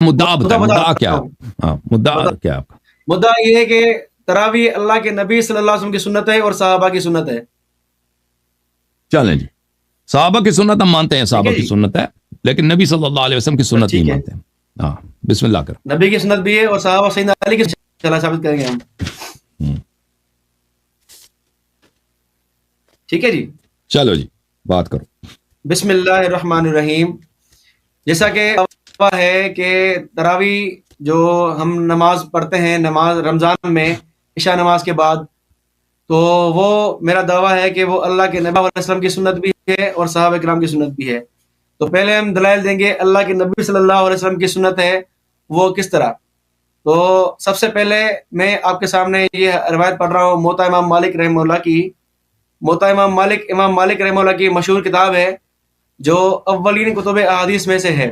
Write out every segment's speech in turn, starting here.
مدعا بتائیں، مدعا کیا؟ ہاں مدعا کیا آپ کا؟ مدعا یہ ہے کہ تراویح اللہ کے نبی صلی اللہ علیہ وسلم کی سنت ہے اور صحابہ کی سنت ہے. چلیں جی، صحابہ کی سنت ہم مانتے ہیں، صحابہ کی سنت ہے، لیکن نبی صلی اللہ علیہ وسلم کی سنت نہیں مانتے ہیں. ہاں بسم اللہ کرو. نبی کی سنت بھی ہے اور صحابہ سیدنا علی کی چلا ثابت کریں گے ہم. ٹھیک ہے جی، چلو جی بات کرو. بسم اللہ الرحمن الرحیم. جیسا کہ ہے کہ تراویح جو ہم نماز پڑھتے ہیں، نماز رمضان میں عشاء نماز کے بعد، تو وہ میرا دعویٰ ہے کہ وہ اللہ کے نبی علیہ وسلم کی سنت بھی ہے اور صحابہ کرام کی سنت بھی ہے. تو پہلے ہم دلائل دیں گے اللہ کے نبی صلی اللہ علیہ وسلم کی سنت ہے وہ کس طرح. تو سب سے پہلے میں آپ کے سامنے یہ روایت پڑھ رہا ہوں موطا امام مالک رحمہ اللہ کی. موطا امام مالک رحمہ اللہ کی مشہور کتاب ہے جو اولین کتب احادیث میں سے ہے.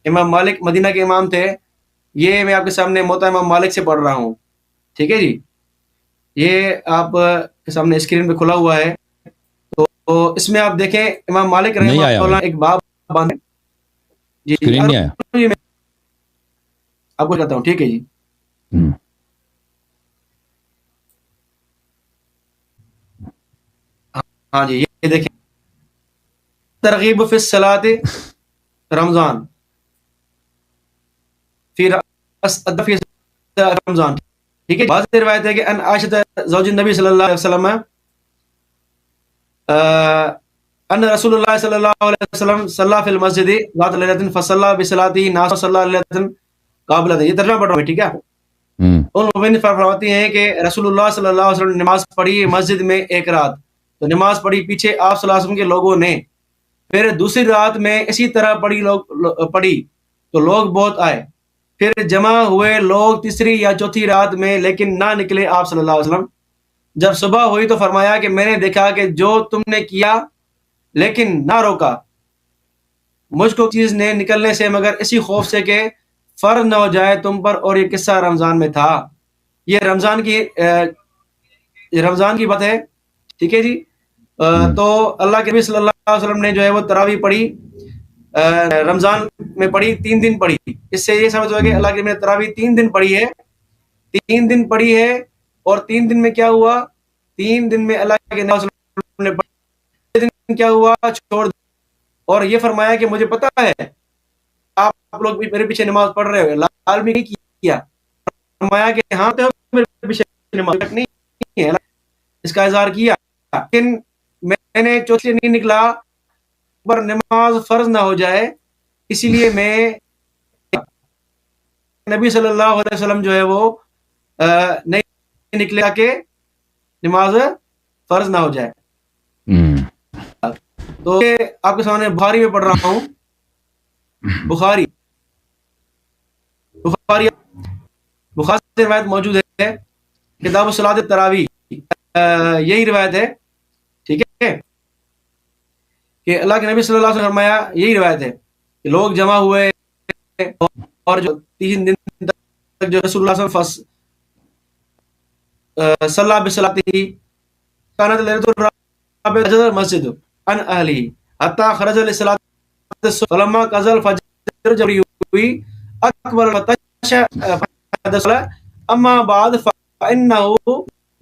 امام مالک مدینہ کے امام تھے. یہ میں آپ کے سامنے موطا امام مالک سے پڑھ رہا ہوں. ٹھیک ہے جی، یہ آپ کے سامنے اسکرین پہ کھلا ہوا ہے. تو اس میں آپ دیکھیں امام مالک رحمہ اللہ ایک باب باندھے. جی نہیں آیا، آپ کو کہتا ہوں. ٹھیک ہے جی، ہاں جی، یہ دیکھیں ترغیب فی الصلاۃ رمضان فی رمضان. ٹھیک ہے، بعض روایت ہے کہ ان عائشہ زوج النبی صلی اللہ علیہ وسلم ان رسول اللہ صلی اللہ علیہ وسلم صلی فی المسجد ذات لیلۃ فصلی بصلاته ناس صلی لیلۃ قابلۃ. یہ ترجمہ پڑھ رہا ہوں، ٹھیک ہے. ان مؤمنین فرماتی ہیں کہ رسول اللہ صلی اللہ علیہ وسلم نے نماز پڑھی مسجد میں ایک رات. تو نماز پڑھی پیچھے آپ صلی اللہ علیہ وسلم کے لوگوں نے. پھر دوسری رات میں اسی طرح پڑھی تو لوگ بہت آئے. پھر جمع ہوئے لوگ تیسری یا چوتھی رات میں، لیکن نہ نکلے آپ صلی اللہ علیہ وسلم. جب صبح ہوئی تو فرمایا کہ میں نے دیکھا کہ جو تم نے کیا لیکن نہ روکا مجھ کو چیز نے نکلنے سے مگر اسی خوف سے کہ فرض نہ ہو جائے تم پر. اور یہ قصہ رمضان میں تھا. یہ رمضان کی بات ہے. ٹھیک ہے جی. تو اللہ کے نبی صلی اللہ علیہ وسلم نے جو ہے وہ تراویح پڑھی، رمضان میں پڑھی، 3 دن پڑھی. اس سے یہ سمجھ ہوا کہ اللہ کے نبی نے تراویح 3 دن پڑھی ہے. 3 دن پڑھی ہے اور 3 دن میں کیا ہوا؟ 3 دن میں اللہ کے نبی صلی اللہ علیہ وسلم نے پڑھی. 3 دن کیا ہوا؟ چھوڑ دیا. اور یہ فرمایا کہ مجھے پتا ہے آپ لوگ بھی میرے پیچھے نماز پڑھ رہے ہو. لال بھی نہیں کیا، فرمایا کہ ہاں تو میرے پیچھے نماز نہیں ہے، اس کا اظہار کیا. لیکن میں نے چوتھے نہیں نکلا پر نماز فرض نہ ہو جائے، اسی لیے میں نبی صلی اللہ علیہ وسلم جو ہے وہ نہیں نکلے کہ نماز فرض نہ ہو جائے. تو آپ کے سامنے بخاری میں پڑھ رہا ہوں. بخاری سے روایت موجود ہے، کتاب الصلاۃ التراویح، یہی روایت ہے. ٹھیک ہے کہ اللہ کے نبی صلی اللہ علیہ وسلم فرمایا، یہی روایت ہے کہ لوگ جمع ہوئے اور جو 3 دن تک جو رسول اللہ صلی اللہ علیہ وسلم صلی بصلاته كانت ليلة الرابعة المسجد عن أهله حتى خرج للصلاة الصبح فلما قضى الفجر جب ہوئی اکبر الفتش اما بعد فإنه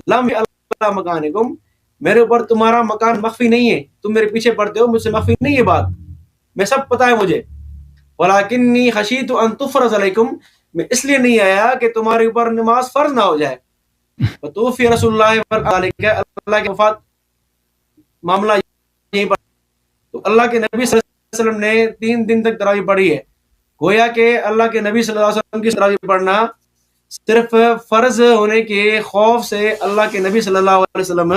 لم يعلم مكانكم. میرے اوپر تمہارا مکان مخفی نہیں ہے، تم میرے پیچھے پڑھتے ہو، مجھ سے مخفی نہیں ہے بات، میں سب پتہ ہے مجھے. ولكني خشيت ان تفرض عليكم، میں اس لیے نہیں آیا کہ تمہارے اوپر نماز فرض نہ ہو جائے. توفی رسول اللہ کی وفات معاملہ یہیں پر. تو اللہ کے نبی صلی اللہ علیہ وسلم نے 3 دن تک تراویح پڑھی ہے. گویا کہ اللہ کے نبی صلی اللہ علیہ وسلم کی تراویح پڑھنا صرف فرض ہونے کے خوف سے اللہ کے نبی صلی اللہ علیہ وسلم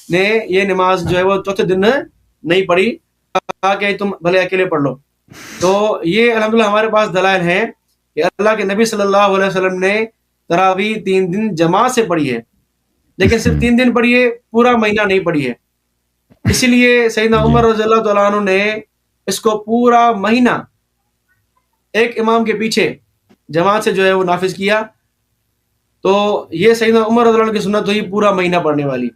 نے یہ نماز جو ہے وہ چوتھے دن نہیں پڑھی، کہا کہ تم بھلے اکیلے پڑھ لو. تو یہ الحمدللہ ہمارے پاس دلائل ہیں کہ اللہ کے نبی صلی اللہ علیہ وسلم نے تراویح 3 دن جماعت سے پڑھی ہے، لیکن صرف 3 دن پڑھی ہے، پورا مہینہ نہیں پڑھی ہے. اسی لیے سیدنا عمر رضی اللہ تعالیٰ عنہ نے اس کو پورا مہینہ ایک امام کے پیچھے جماعت سے جو ہے وہ نافذ کیا. تو یہ سیدنا عمر رضی اللہ عنہ کی سنت ہوئی پورا مہینہ پڑھنے والی.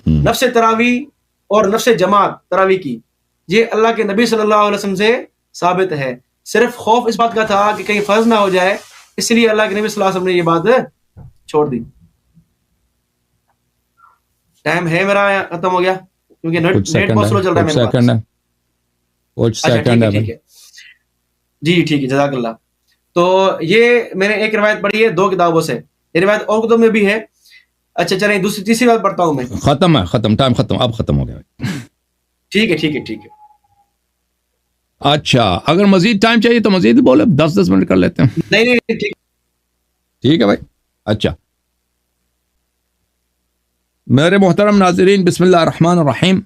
نفس تراویح اور نفس جماعت تراویح کی، یہ اللہ کے نبی صلی اللہ علیہ وسلم سے ثابت ہے. صرف خوف اس بات کا تھا کہ کہیں فرض نہ ہو جائے، اس لیے اللہ کے نبی صلی اللہ علیہ وسلم نے یہ بات چھوڑ دی. ٹائم ہے میرا ختم ہو گیا کیونکہ نیٹ بہت سلو چل رہا ہے میرے پاس. اچھا ٹھیک ہے جی ٹھیک ہے، جزاک اللہ. تو یہ میں نے ایک روایت پڑھی ہے 2 کتابوں سے، یہ روایت اور کتب میں بھی ہے. اچھا چلیں تیسری بات پڑھتا ہوں میں. ختم ٹائم ختم، اب ختم ہو گیا. ٹھیک ہے. اچھا اگر مزید ٹائم چاہیے تو مزید بولے، 10 منٹ کر لیتے ہیں. نہیں ٹھیک ہے بھائی. اچھا میرے محترم ناظرین، بسم اللہ الرحمن الرحیم.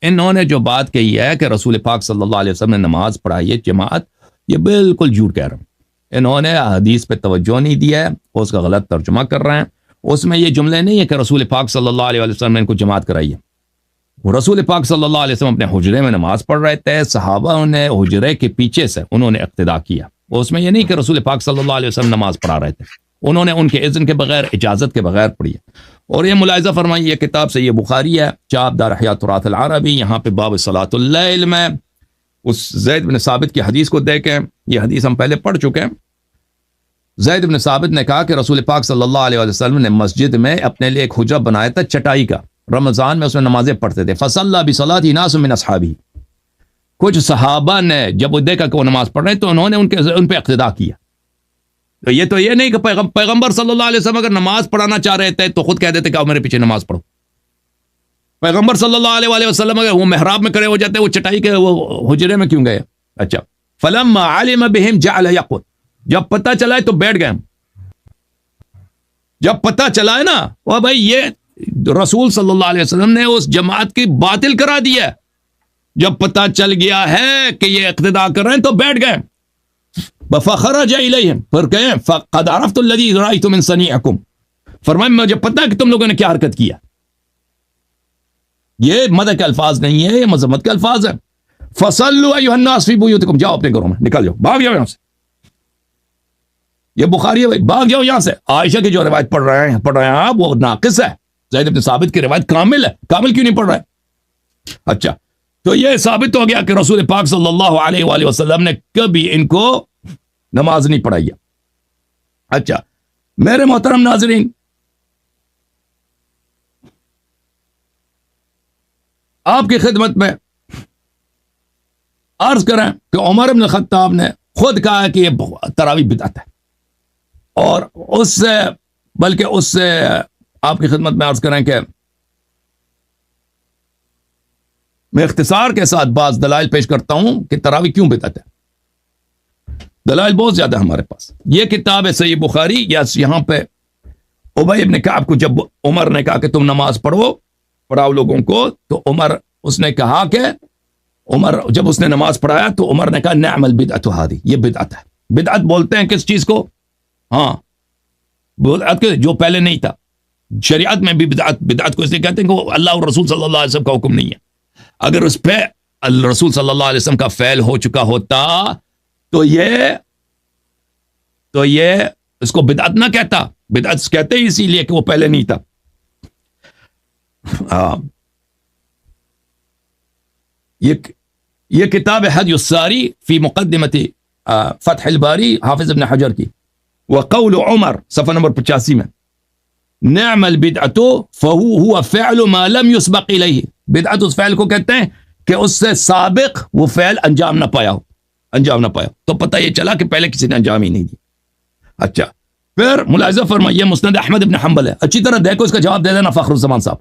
انہوں نے جو بات کہی ہے کہ رسول پاک صلی اللہ علیہ وسلم نے نماز پڑھائی ہے جماعت، یہ بالکل جھوٹ کہہ رہے ہیں. انہوں نے حدیث پہ توجہ نہیں دیا ہے، اس کا غلط ترجمہ کر رہے ہیں. اس میں یہ جملے نہیں ہے کہ رسول پاک صلی اللہ علیہ وسلم نے ان کو جماعت کرائی ہے. رسول پاک صلی اللہ علیہ وسلم اپنے حجرے میں نماز پڑھ رہے تھے، صحابہ نے حجرے کے پیچھے سے انہوں نے اقتداء کیا. اس میں یہ نہیں کہ رسول پاک صلی اللہ علیہ وسلم نماز پڑھا رہے تھے، انہوں نے ان کے اذن کے بغیر، اجازت کے بغیر پڑھی ہے. اور یہ ملاحظہ فرمائیے، یہ کتاب سے یہ بخاری ہے، چاپ دار احیاء تراث العربی، یہاں پہ باب صلاۃ اللیل میں اس زید بن ثابت کی حدیث کو دیکھیں. یہ حدیث ہم پہلے پڑھ چکے ہیں. زید بن ثابت نے کہا کہ رسول پاک صلی اللہ علیہ وسلم نے مسجد میں اپنے لیے ایک حجرہ بنایا تھا چٹائی کا، رمضان میں اس میں نمازیں پڑھتے تھے. فصلی بصلاۃ ناس من اصحابہ، کچھ صحابہ نے جب وہ دیکھا کہ وہ نماز پڑھ رہے ہیں تو انہوں نے ان پہ اقتداء کیا. تو یہ نہیں کہ پیغمبر صلی اللہ علیہ وسلم اگر نماز پڑھانا چاہ رہے تھے تو خود کہہ دیتے کہ آؤ میرے پیچھے نماز پڑھو. پیغمبر صلی اللہ علیہ وسلم اگر وہ محراب میں کھڑے ہو جاتے، وہ چٹائی کے وہ حجرے میں کیوں گئے؟ اچھا فلما علم بهم جعل يقول، جب پتہ چلا ہے تو بیٹھ گئے. جب پتہ چلا ہے نا وہ بھائی یہ رسول صلی اللہ علیہ وسلم نے اس جماعت کی باطل کرا دی ہے، جب پتہ چل گیا ہے کہ یہ اقتداء کر رہے ہیں تو بیٹھ گئے. فخرج الیہم، پھر کہیں فقد عرفت الذی رأیت من صنیعکم، فرمایا مجھے پتہ ہے کہ تم لوگوں نے کیا حرکت کیا. یہ مدح کے الفاظ نہیں ہے، یہ مذمت کے الفاظ ہیں. فصلوا ایھا الناس فی بیوتکم، جاؤ اپنے گھروں میں، نکل جاؤ، بھاگ جاؤ یہاں سے. یہ بخاری ہے بھائی، بھاگ جاؤ یہاں سے. عائشہ کی جو روایت پڑھ رہے ہیں آپ وہ ناقص ہے. زید بن ثابت کی روایت کامل ہے، کامل کیوں نہیں پڑھ رہے؟ اچھا تو یہ ثابت ہو گیا کہ رسول پاک صلی اللہ علیہ وآلہ وسلم نے کبھی ان کو نماز نہیں پڑھائی ہے. اچھا میرے محترم ناظرین، آپ کی خدمت میں عرض کریں کہ عمر بن الخطاب نے خود کہا کہ یہ تراویح بدعت ہے، اور اس سے آپ کی خدمت میں عرض کریں کہ میں اختصار کے ساتھ بعض دلائل پیش کرتا ہوں کہ تراویح کیوں بدعت ہے. دلائل بہت زیادہ ہمارے پاس. یہ کتاب ہے صحیح بخاری، یہاں پہ ابی بن کعب کو جب عمر نے کہا کہ تم نماز پڑھاؤ لوگوں کو، تو اس نے کہا کہ عمر جب اس نے نماز پڑھایا تو عمر نے کہا نعم البدعۃ ھذہ، یہ بدعت ہے. بدعت بولتے ہیں کس چیز کو؟ ہاں بدعت جو پہلے نہیں تھا. شریعت میں بھی بدعت کو اس لیے کہتے ہیں کہ وہ اللہ اور رسول صلی اللہ علیہ وسلم کا حکم نہیں ہے. اگر اس پہ رسول صلی اللہ علیہ وسلم کا فعل ہو چکا ہوتا تو یہ اس کو بدعت نہ کہتا. بدعت کہتے ہی اسی لیے کہ وہ پہلے نہیں تھا. یہ کتاب حدی الساری فی مقدمت فتح الباری حافظ ابن حجر کی. وقول عمر صفحہ نمبر 85 میں، نعم البدعۃ فهو فعل ما لم يسبق الیہ. بدعت اس فعل کو کہتے ہیں کہ اس سے سابق وہ فعل انجام نہ پایا ہو. تو پتہ یہ چلا کہ پہلے کسی نے انجام ہی نہیں دی. اچھا پھر ملاحظہ فرمائیے مسند احمد ابن حنبل ہے، اچھی طرح دیکھو، اس کا جواب دے دینا فخر الزمان صاحب.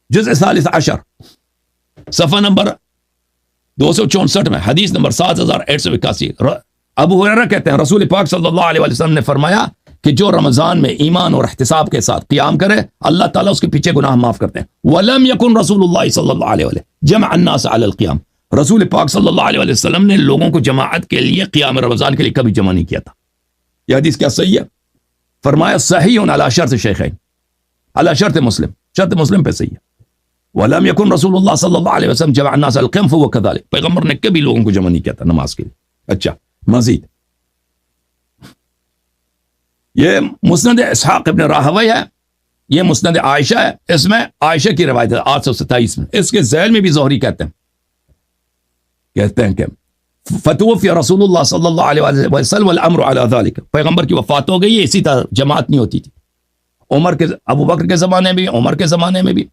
جزء 13 صفحہ نمبر 264 میں حدیث نمبر 7881. ابو ہریرہ کہتے ہیں رسول پاک صلی اللہ علیہ وسلم نے فرمایا کہ جو رمضان میں ایمان اور احتساب کے ساتھ قیام کرے اللہ تعالیٰ اس کے پیچھے گناہ معاف کرتے ہیں. وَلَمْ يَكُنْ رسول اللہ صلی اللہ علیہ وسلم جمع الناس علی القیام. رسول پاک صلی اللہ علیہ وسلم نے لوگوں کو جماعت کے لیے قیام رمضان کے لیے کبھی جمع نہیں کیا تھا. یہ حدیث کیا صحیح ہے؟ فرمایا صحیح علی شرط شیخین، علی شرط مسلم، شرط مسلم پہ صحیح ہے. وَلَمْ يَكُنْ رسول اللہ صلی اللہ علیہ وسلم جمع الناس علی القیام فهو كذلك. پیغمبر نے کبھی لوگوں کو جمع نہیں کیا تھا نماز کے لیے. اچھا مزید یہ مسند اسحاق ابن راہوی ہے، یہ مسند عائشہ ہے، اس میں عائشہ کی روایت ہے 827 میں. اس کے ذیل میں بھی زہری کہتے ہیں کہ فتوفی رسول اللہ صلی اللہ علیہ وسلم والامر علی ذلک، پیغمبر کی وفات ہو گئی، اسی طرح جماعت نہیں ہوتی تھی، عمر کے ابو بکر کے زمانے میں بھی، عمر کے زمانے میں بھی.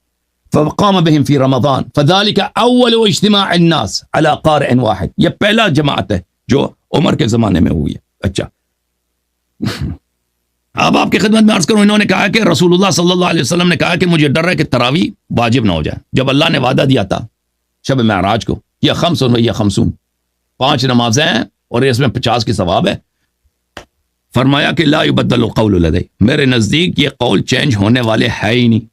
فقام بهم في رمضان فذلك اول اجتماع الناس على قارئ واحد، یہ پہلا جماعت ہے جو عمر کے زمانے میں ہوئی ہے. اچھا اب آپ کی خدمت میں عرض کروں، انہوں نے کہا کہ رسول اللہ صلی اللہ علیہ وسلم نے کہا کہ مجھے ڈر ہے کہ تراویح واجب نہ ہو جائے. جب اللہ نے وعدہ دیا تھا شب معراج کو، یہ خمس و یہ خمسون، 5 نمازیں ہیں اور اس میں 50 کی ثواب ہے، فرمایا کہ لا یبدل القول لدی، میرے نزدیک یہ قول چینج ہونے والے ہے ہی نہیں،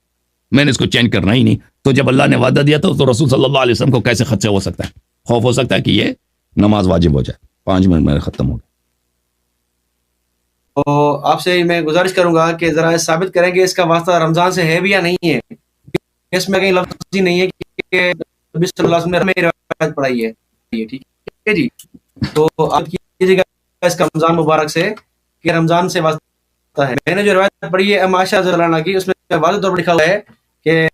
میں نے اس کو چینج کرنا ہی نہیں. تو جب اللہ نے وعدہ دیا تھا تو رسول صلی اللہ علیہ وسلم کو کیسے خدشہ ہو سکتا ہے، خوف ہو سکتا ہے کہ یہ نماز واجب ہو جائے. 5 منٹ میں ختم ہو گیا. تو آپ سے میں گزارش کروں گا کہ ذرا ثابت کریں کہ اس کا واسطہ رمضان سے ہے بھی یا نہیں ہے. اس میں کہیں لفظ ہی نہیں ہے کہ نبی صلی اللہ علیہ وسلم نے روایت پڑھائی ہے. ٹھیک ہے جی، تو آپ کیجیے گا اس کا رمضان مبارک سے کہ رمضان سے واسطہ ہے. میں نے جو روایت پڑھی ہے عائشہ رضی اللہ عنہا کی، اس میں واضح طور پر لکھا ہوا ہے کہ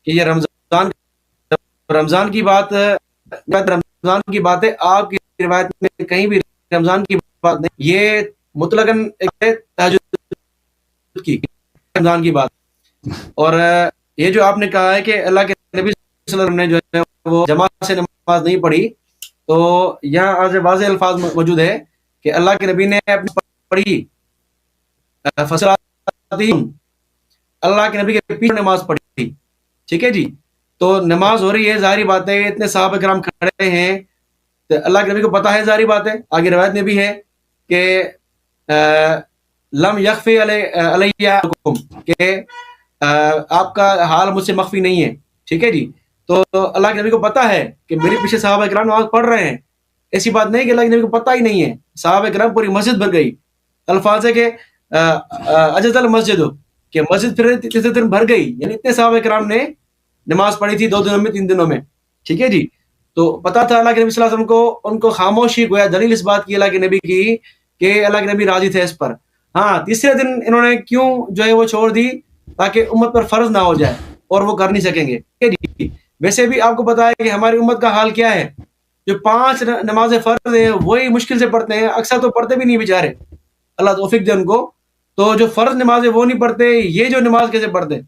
یہ رمضان کی بات ہے. آپ کی روایت میں کہیں بھی رمضان کی بات نہیں، یہ مطلقاً تہجد کی رمضان کی بات. اور یہ جو آپ نے کہا ہے کہ اللہ کے نبی صلی اللہ علیہ وسلم نے جو ہے وہ جماعت سے نماز نہیں پڑھی، تو یہاں آج واضح الفاظ موجود ہے کہ اللہ کے نبی نے اپنی پڑھی اللہ کے نبی کے پیچھے نماز پڑھی. ٹھیک ہے جی، تو نماز ہو رہی ہے، ظاہری بات ہے اتنے صحابہ کرام کھڑے ہیں تو اللہ کے نبی کو پتا ہے، ظاہری بات ہے. آگے روایت میں بھی ہے کہ لم یخفی علیہ کہ آپ کا حال مجھ سے مخفی نہیں ہے. ٹھیک ہے جی، تو اللہ کے نبی کو پتا ہے کہ میرے پیچھے صحابہ کرام نماز پڑھ رہے ہیں. ایسی بات نہیں کہ اللہ کے نبی کو پتا ہی نہیں ہے. صحابہ کرام پوری مسجد بھر گئی. الفاظ ہے کہ اجز المسجد، کہ مسجد پھر تیسرے دن بھر گئی، یعنی اتنے صحابہ کرام نے نماز پڑھی تھی 2 دنوں میں 3 دنوں میں. ٹھیک ہے جی، تو پتا تھا اللہ کے نبی صلی اللہ علیہ وسلم کو، ان کو خاموشی گویا دلیل اس بات کی اللہ کے نبی کی کہ اللہ کے نبی راضی تھے اس پر. ہاں، تیسرے دن انہوں نے کیوں جو ہے وہ چھوڑ دی، تاکہ امت پر فرض نہ ہو جائے اور وہ کر نہیں سکیں گے. ٹھیک ہے جی، ویسے بھی آپ کو پتا ہے کہ ہماری امت کا حال کیا ہے. جو 5 نمازیں فرض ہیں وہی مشکل سے پڑھتے ہیں، اکثر تو پڑھتے بھی نہیں بیچارے، اللہ توفیق دے ان کو. تو جو فرض نمازیں وہ نہیں پڑھتے، یہ جو نماز کیسے پڑھتے.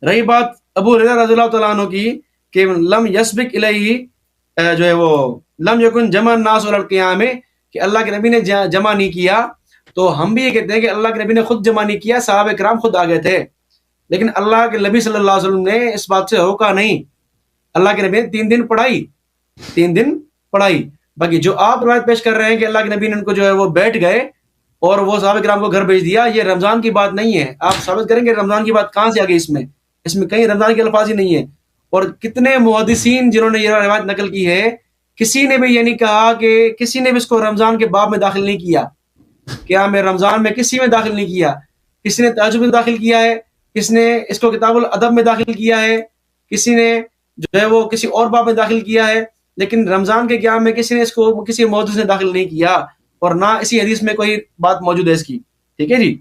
رہی بات ابو ہریرہ رضی اللہ تعالیٰ عنہ کی کہ لم یسبق الیہ جو ہے وہ لم یکن جمع الناس علی القیام، کہ اللہ کے نبی نے جمع نہیں کیا. تو ہم بھی یہ کہتے ہیں کہ اللہ کے نبی نے خود جمع نہیں کیا، صحابہ کرام خود آ گئے تھے، لیکن اللہ کے نبی صلی اللہ علیہ وسلم نے اس بات سے روکا نہیں. اللہ کے نبی نے 3 دن پڑھائی، 3 دن پڑھائی. باقی جو آپ روایت پیش کر رہے ہیں کہ اللہ کے نبی نے ان کو جو ہے وہ بیٹھ گئے اور وہ صحابہ کرام کو گھر بھیج دیا، یہ رمضان کی بات نہیں ہے. آپ ثابت کریں گے رمضان کی بات کہاں سے آ گئی؟ اس میں کہیں رمضان کے الفاظ ہی نہیں ہے. اور کتنے محدثین جنہوں نے یہ روایت نقل کی ہے، کسی نے بھی یہ نہیں کہا کہ کسی نے بھی اس کو رمضان کے باب میں داخل نہیں کیا. کیا میں رمضان میں کسی میں داخل نہیں کیا، کسی نے تہجد میں داخل کیا ہے، کسی نے اس کو کتاب الادب میں داخل کیا ہے، کسی نے جو ہے وہ کسی اور باب میں داخل کیا ہے، لیکن رمضان کے قیام میں کسی نے اس کو کسی محدث نے داخل نہیں کیا، اور نہ اسی حدیث میں کوئی بات موجود ہے اس کی. ٹھیک ہے جی،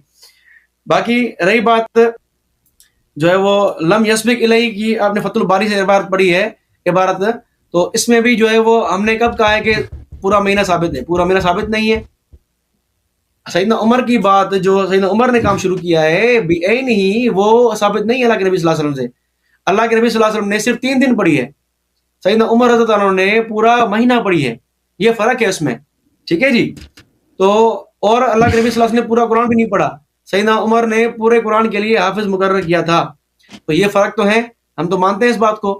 باقی رہی بات جو ہے وہ لم یسبق الیہ کی، آپ نے فتح الباری سے عبارت پڑھی ہے عبارت، تو اس میں بھی جو ہے وہ ہم نے کب کہا ہے کہ پورا مہینہ ثابت ہے؟ پورا مہینہ ثابت نہیں ہے. سیدنا عمر کی بات، جو سیدنا عمر نے کام شروع کیا ہے بعین ہی، وہ ثابت نہیں ہے اللہ کے نبی صلی اللہ علیہ وسلم سے. اللہ کے نبی صلی اللہ علیہ وسلم نے صرف 3 دن پڑھی ہے، سیدنا عمر رضی اللہ عنہ نے پورا مہینہ پڑھی ہے. یہ فرق ہے اس میں. ٹھیک ہے جی، تو اور اللہ کے نبی صلی اللہ علیہ وسلم نے پورا قرآن بھی نہیں پڑھا، سیدنا عمر نے پورے قرآن کے لیے حافظ مقرر کیا تھا. تو یہ فرق تو ہے، ہم تو مانتے ہیں اس بات کو.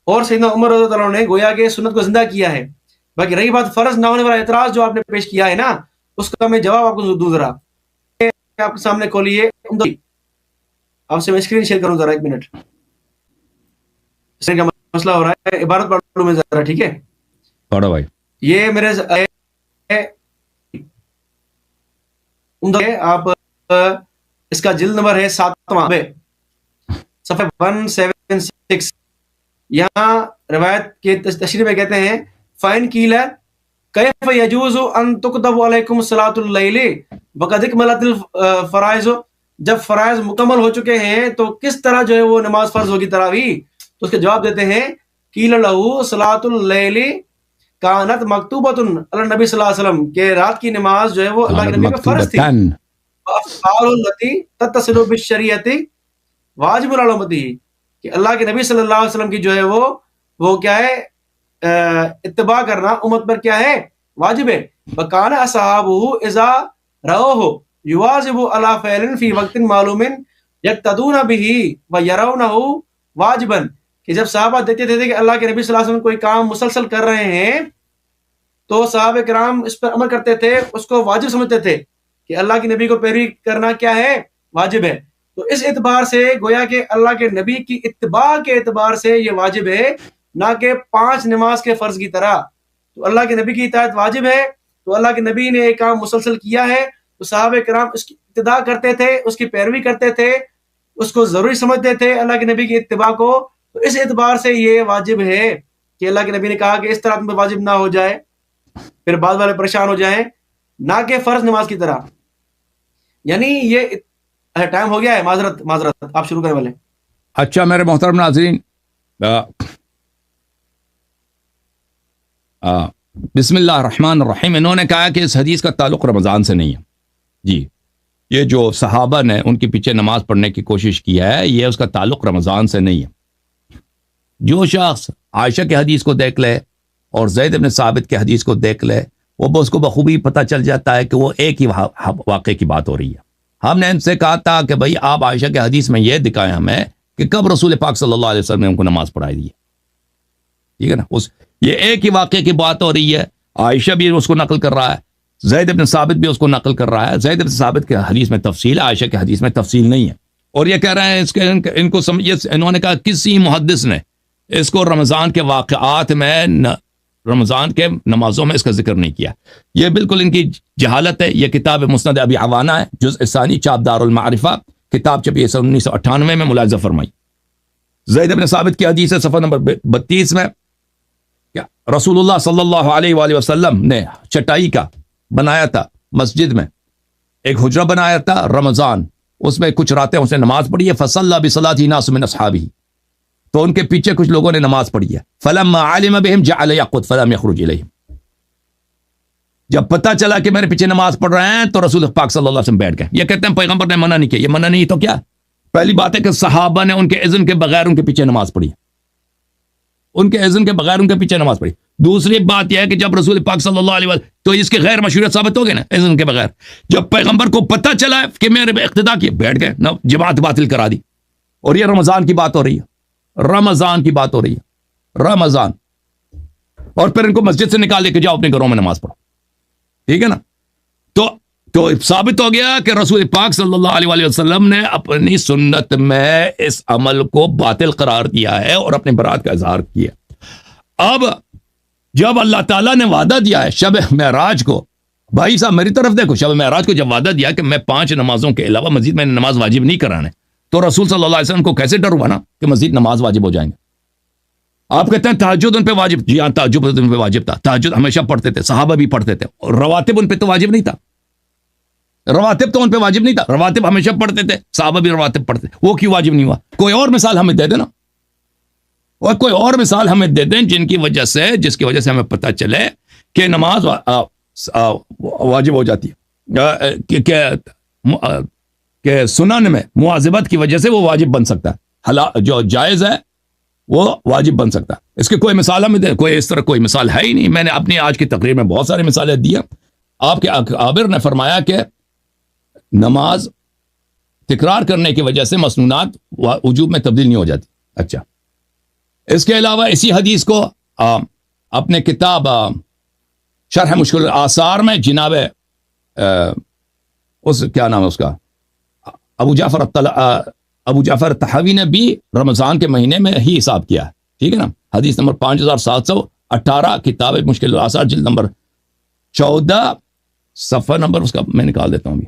اور سیدنا عمر رضی اللہ عنہ نے گویا کہ سنت کو زندہ کیا ہے. باقی رہی بات فرض نہ ہونے والا اعتراض جو آپ نے پیش کیا ہے نا، اس کا میں جواب آپ کو دوں. ذرا آپ کے سامنے کھولیے، آپ سے میں اسکرین شیئر کروں ذرا 1 منٹ. اس کا مسئلہ ہو رہا ہے، عبارت پڑھ لوں میں ذرا. ٹھیک ہے، پڑھو بھائی. یہ میرے آپ اس کا جلد نمبر ہے 7واں، صفحہ 176. یہاں روایت کے تشریح میں کہتے ہیں فَإِنْ قِيلَ كَيْفَ يَجُوزُ أَن تُكْتَبُ عَلَيْكُمْ صَلَاةُ اللَّيْلِ وَقَدْ اكْمَلَتِ الْفَرَائِضُ، جب فرائض مکمل ہو چکے ہیں تو کس طرح جو ہے وہ نماز فرض ہوگی تراویح؟ تو اس کا جواب دیتے ہیں قیل لہ صلاۃ اللیل کانت مکتوبۃ علی النبی صلی اللہ علیہ وسلم کہ رات کی نماز جو ہے وہ اللہ کے نبی پہ فرض تھی. وافعال التي تتصل بالشریعت واجب علی امتہ کہ اللہ کے نبی صلی اللہ علیہ وسلم کی جو ہے وہ کیا ہے اتباع کرنا امت پر کیا ہے واجب ہے. وکان اصحابہ اذا رأوہ یواظب علی فعل فی وقت معلوم یقتدون بہ ویرونہ واجبا کہ جب صحابہ دیکھتے تھے کہ اللہ کے نبی صلی اللہ علیہ وسلم کوئی کام مسلسل کر رہے ہیں تو صحابہ کرام اس پر عمل کرتے تھے, اس کو واجب سمجھتے تھے کہ اللہ کے نبی کو پیروی کرنا کیا ہے واجب ہے. تو اس اعتبار سے گویا کہ اللہ کے نبی کی اتباع کے اعتبار سے یہ واجب ہے, نہ کہ 5 نماز کے فرض کی طرح. تو اللہ کے نبی کی اطاعت واجب ہے, تو اللہ کے نبی نے ایک کام مسلسل کیا ہے تو صحابہ کرام اس کی ابتداء کرتے تھے, اس کی پیروی کرتے تھے, اس کو ضروری سمجھتے تھے اللہ کے نبی کی اتباع کو. تو اس اعتبار سے یہ واجب ہے کہ اللہ کے نبی نے کہا کہ اس طرح تم پہ واجب نہ ہو جائے, پھر بعض والے پریشان ہو جائیں, نہ کہ فرض نماز کی طرح. یعنی یہ ٹائم ہو گیا ہے, معذرت آپ شروع کرنے والے. اچھا میرے محترم ناظرین, بسم اللہ الرحمن الرحیم. انہوں نے کہا کہ اس حدیث کا تعلق رمضان سے نہیں ہے. جی, یہ جو صحابہ نے ان کے پیچھے نماز پڑھنے کی کوشش کی ہے, یہ اس کا تعلق رمضان سے نہیں ہے. جو شخص عائشہ کے حدیث کو دیکھ لے اور زید بن ثابت کے حدیث کو دیکھ لے, وہ اس کو بخوبی پتہ چل جاتا ہے کہ وہ ایک ہی واقعے کی بات ہو رہی ہے. ہم نے ان سے کہا تھا کہ بھائی آپ عائشہ کے حدیث میں یہ دکھائیں ہمیں کہ کب رسول پاک صلی اللہ علیہ وسلم نے ان کو نماز پڑھائی دی ہے. ٹھیک ہے نا, یہ ایک ہی واقعے کی بات ہو رہی ہے. عائشہ بھی اس کو نقل کر رہا ہے, زید بن ثابت بھی اس کو نقل کر رہا ہے. زید بن ثابت کے حدیث میں تفصیل, عائشہ کے حدیث میں تفصیل نہیں ہے. اور یہ کہہ رہے ہیں ان کو انہوں نے کہا کسی محدث نے اس کو رمضان کے واقعات میں, رمضان کے نمازوں میں اس کا ذکر نہیں کیا. یہ بالکل ان کی جہالت ہے. یہ کتاب مسند ابی عوانہ ہے, جزء ثانی, چاپ دار المعرفہ, کتاب چھپی ہے 1998 میں, ملاحظہ فرمائی. زید بن ثابت کی حدیث ہے صفحہ نمبر 32 میں, کیا رسول اللہ صلی اللہ علیہ وآلہ وسلم نے چٹائی کا بنایا تھا مسجد میں, ایک حجرہ بنایا تھا رمضان, اس میں کچھ راتیں اس نے نماز پڑھی ہے. فصلی بصلاۃ ناس من اصحابہ, تو ان کے پیچھے کچھ لوگوں نے نماز پڑھی ہے. فلما علم بهم جعل يقعد فلم يخرج الیہم, جب پتہ چلا کہ میرے پیچھے نماز پڑھ رہے ہیں تو رسول پاک صلی اللہ علیہ وسلم بیٹھ گئے. یہ کہتے ہیں پیغمبر نے منع نہیں کیا. یہ منع نہیں تو کیا؟ پہلی بات ہے کہ صحابہ نے ان کے اذن کے بغیر ان کے پیچھے نماز پڑھی, ان کے اذن کے بغیر ان کے پیچھے نماز پڑھی. دوسری بات یہ ہے کہ جب رسول پاک صلی اللہ علیہ وسلم, تو اس کے غیر مشروعیت ثابت ہو گئے نا اذن کے بغیر. جب پیغمبر کو پتہ چلا کہ میرے اقتداء کیے, بیٹھ گئے, نہ جماعت باطل کرا دی. اور یہ رمضان کی بات ہو رہی ہے, رمضان کی بات ہو رہی ہے, رمضان. اور پھر ان کو مسجد سے نکال دے کہ جاؤ اپنے گھروں میں نماز پڑھو. ٹھیک ہے نا, تو ثابت ہو گیا کہ رسول پاک صلی اللہ علیہ وآلہ وسلم نے اپنی سنت میں اس عمل کو باطل قرار دیا ہے اور اپنے برات کا اظہار کیا. اب جب اللہ تعالیٰ نے وعدہ دیا ہے شب معراج کو, بھائی صاحب میری طرف دیکھو, شب معراج کو جب وعدہ دیا کہ میں 5 نمازوں کے علاوہ مزید میں نماز واجب نہیں کرانے, تو رسول صلی اللہ علیہ وسلم کو کیسے ڈر ہوا نا کہ مزید نماز واجب ہو جائیں گے. آپ کہتے ہیں تہجد ان پہ واجب, جی ہاں تہجد ان پہ واجب تھا, تہجد ہمیشہ پڑھتے تھے, صحابہ بھی پڑھتے تھے. اور رواتب ان پہ تو واجب نہیں تھا, رواتب تو ان پہ واجب نہیں تھا, رواتب ہمیشہ پڑھتے تھے, صحابہ بھی رواتب پڑھتے, وہ کیوں واجب نہیں ہوا؟ کوئی اور مثال ہمیں دے دینا, اور کوئی اور مثال ہمیں دے دیں جس کی وجہ سے ہمیں پتہ چلے کہ نماز واجب ہو جاتی ہے, کہ سنن میں مواظبت کی وجہ سے وہ واجب بن سکتا ہے, جو جائز ہے وہ واجب بن سکتا ہے. اس کے کوئی مثال ہمیں دے, کوئی اس طرح کوئی مثال ہے ہی نہیں. میں نے اپنی آج کی تقریر میں بہت ساری مثالیں دی ہیں. آپ کے اکابر نے فرمایا کہ نماز تکرار کرنے کی وجہ سے مسنونات وجوب میں تبدیل نہیں ہو جاتی. اچھا, اس کے علاوہ اسی حدیث کو اپنے کتاب شرح مشکل الآثار میں جناب اس کیا نام ہے اس کا, ابو جعفر طحاوی نے بھی رمضان کے مہینے میں ہی حساب کیا ہے. ٹھیک ہے نا, حدیث نمبر 5718, کتاب مشکل الآثار, جلد نمبر 14, صفحہ نمبر اس کا میں نکال دیتا ہوں ابھی.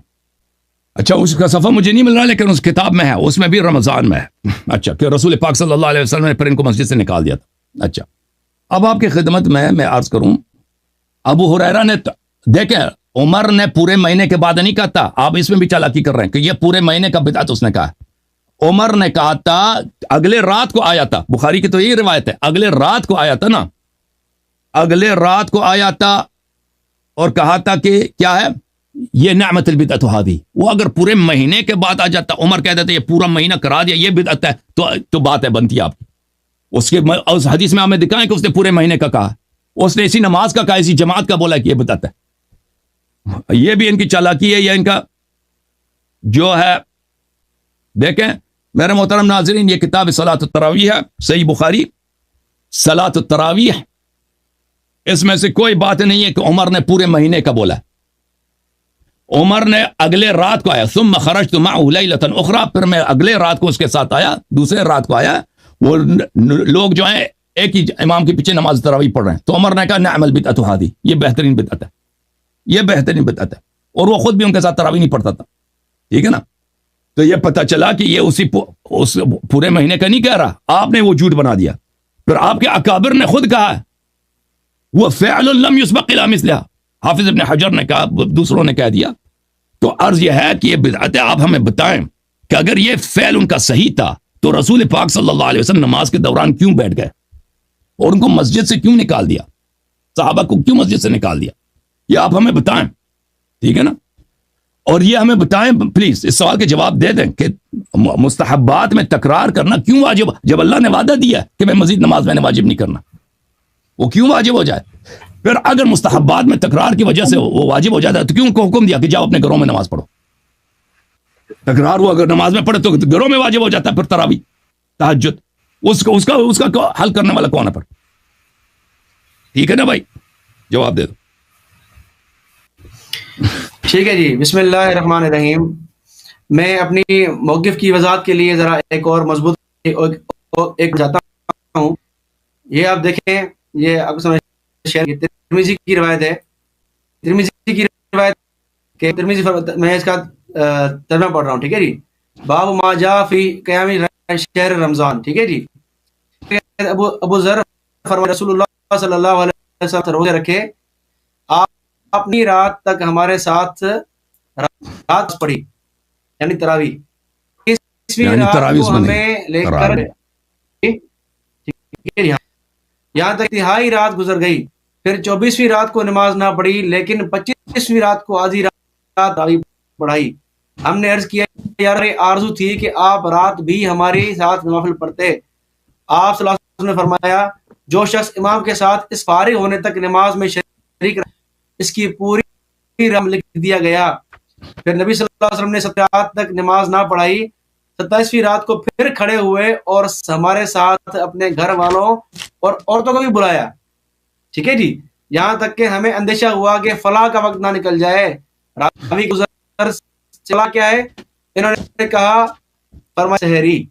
اچھا, اس کا صفحہ مجھے نہیں مل رہا لیکن اس کتاب میں ہے, اس میں بھی رمضان میں ہے. اچھا, کہ رسول پاک صلی اللہ علیہ وسلم نے پھر ان کو مسجد سے نکال دیا تھا. اچھا, اب آپ کی خدمت میں عرض کروں, ابو ہریرہ نے دیکھیں عمر نے پورے مہینے کے بعد نہیں کہا تھا, آپ اس میں بھی چالاکی کر رہے ہیں کہ یہ پورے مہینے کا بدعت اس نے کہا. عمر نے کہا تھا، اگلے رات کو آیا تھا، بخاری کی تو یہی روایت ہے، اگلے رات کو آیا تھا نا، اگلے رات کو آیا تھا اور کہا تھا کہ کیا ہے یہ نعمت البدعۃ ہذی، وہ اگر پورے مہینے کے بعد آ جاتا، عمر کہہ دیتے یہ پورا مہینہ کرا دیا، یہ بدعت ہے، تو بات ہے بنتی ہے آپ کی. اس حدیث میں ہمیں دکھائیں کہ اس نے پورے مہینے کا کہا، اس نے اسی نماز کا کہا، اسی جماعت کا بولا کہ یہ بدعت ہے. یہ بھی ان کی چالاکی ہے، یا ان کا جو ہے. دیکھیں میرے محترم ناظرین، یہ کتاب صلاۃ التراویح ہے، صحیح بخاری صلاۃ التراویح، اس میں سے کوئی بات نہیں ہے کہ عمر نے پورے مہینے کا بولا. عمر نے اگلے رات کو آیا، ثم خرجت معه ليلة اخرى، پھر میں اگلے رات کو اس کے ساتھ آیا، دوسرے رات کو آیا. وہ لوگ جو ہیں ایک ہی امام کے پیچھے نماز تراویح پڑھ رہے ہیں، تو عمر نے کہا نعم البدعۃ هذه، یہ بہترین بدعت ہے، یہ بہترین بدعت ہے. اور وہ خود بھی ان کے ساتھ تراویح نہیں پڑھتا تھا. ٹھیک ہے نا. تو یہ پتہ چلا کہ یہ اس پورے مہینے کا نہیں کہہ رہا، آپ نے وہ جھوٹ بنا دیا. پھر آپ کے اکابر نے خود کہا وہ فعل لم يسبق الى مثلها، حافظ ابن حجر نے کہا، دوسروں نے کہہ دیا. تو عرض یہ ہے کہ یہ بدعت ہے. آپ ہمیں بتائیں کہ اگر یہ فعل ان کا صحیح تھا تو رسول پاک صلی اللہ علیہ وسلم نماز کے دوران کیوں بیٹھ گئے اور ان کو مسجد سے کیوں نکال دیا، صحابہ کو کیوں مسجد سے نکال دیا؟ یہ آپ ہمیں بتائیں. ٹھیک ہے نا. اور یہ ہمیں بتائیں پلیز، اس سوال کے جواب دے دیں کہ مستحبات میں تکرار کرنا کیوں واجب، جب اللہ نے وعدہ دیا کہ میں مزید نماز میں نے واجب نہیں کرنا، وہ کیوں واجب ہو جائے؟ پھر اگر مستحبات میں تکرار کی وجہ سے وہ واجب ہو جاتا ہے تو کیوں کو حکم دیا کہ جاؤ اپنے گھروں میں نماز پڑھو؟ تکرار ہوا اگر نماز میں پڑھے تو گھروں میں واجب ہو جاتا ہے. پھر تراویح تہجد اس کا حل کرنے والا کون ہے پھر؟ ٹھیک ہے نا بھائی، جواب دے دو. ٹھیک ہے جی. بسم اللہ الرحمن الرحیم. میں اپنی موقف کی وضاحت کے لیے ذرا ایک اور مضبوط ایک جاتا ہوں. یہ آپ دیکھیں، یہ آپ کو ترمذی کی روایت ہے، ترمذی کی روایت کہ ترمذی میں اس کا ترجمہ پڑھ رہا ہوں. ٹھیک ہے جی. باب ما جاء فی قیام شہر رمضان. ٹھیک ہے جی. ابو ذر فرماتے رسول اللہ صلی اللہ علیہ وسلم روزے رکھے، آپ اپنی رات تک ہمارے ساتھ رات پڑھی، یعنی تراویح. اسویں رات کو ہمیں لے کر یہاں تک تہائی رات گزر گئی، پھر 24ویں رات کو نماز نہ پڑھی، لیکن 25ویں رات کو آدھی رات تراویح پڑھائی. ہم نے عرض کیا یار آرزو تھی کہ آپ رات بھی ہمارے ساتھ نوافل پڑھتے. آپ صلی اللہ علیہ وسلم نے فرمایا جو شخص امام کے ساتھ اس فارغ ہونے تک نماز میں شریک رہا اس کی پوری رم لکھ دیا گیا. پھر نبی صلی اللہ علیہ وسلم نے 7 رات تک نماز نہ پڑھائی، 27ویں رات کو پھر کھڑے ہوئے اور ہمارے ساتھ اپنے گھر والوں اور عورتوں کو بھی بلایا. ٹھیک ہے جی. یہاں تک کہ ہمیں اندیشہ ہوا کہ فلاح کا وقت نہ نکل جائے. راوی گزر چلا کیا ہے، انہوں نے کہا فرمایا سحری،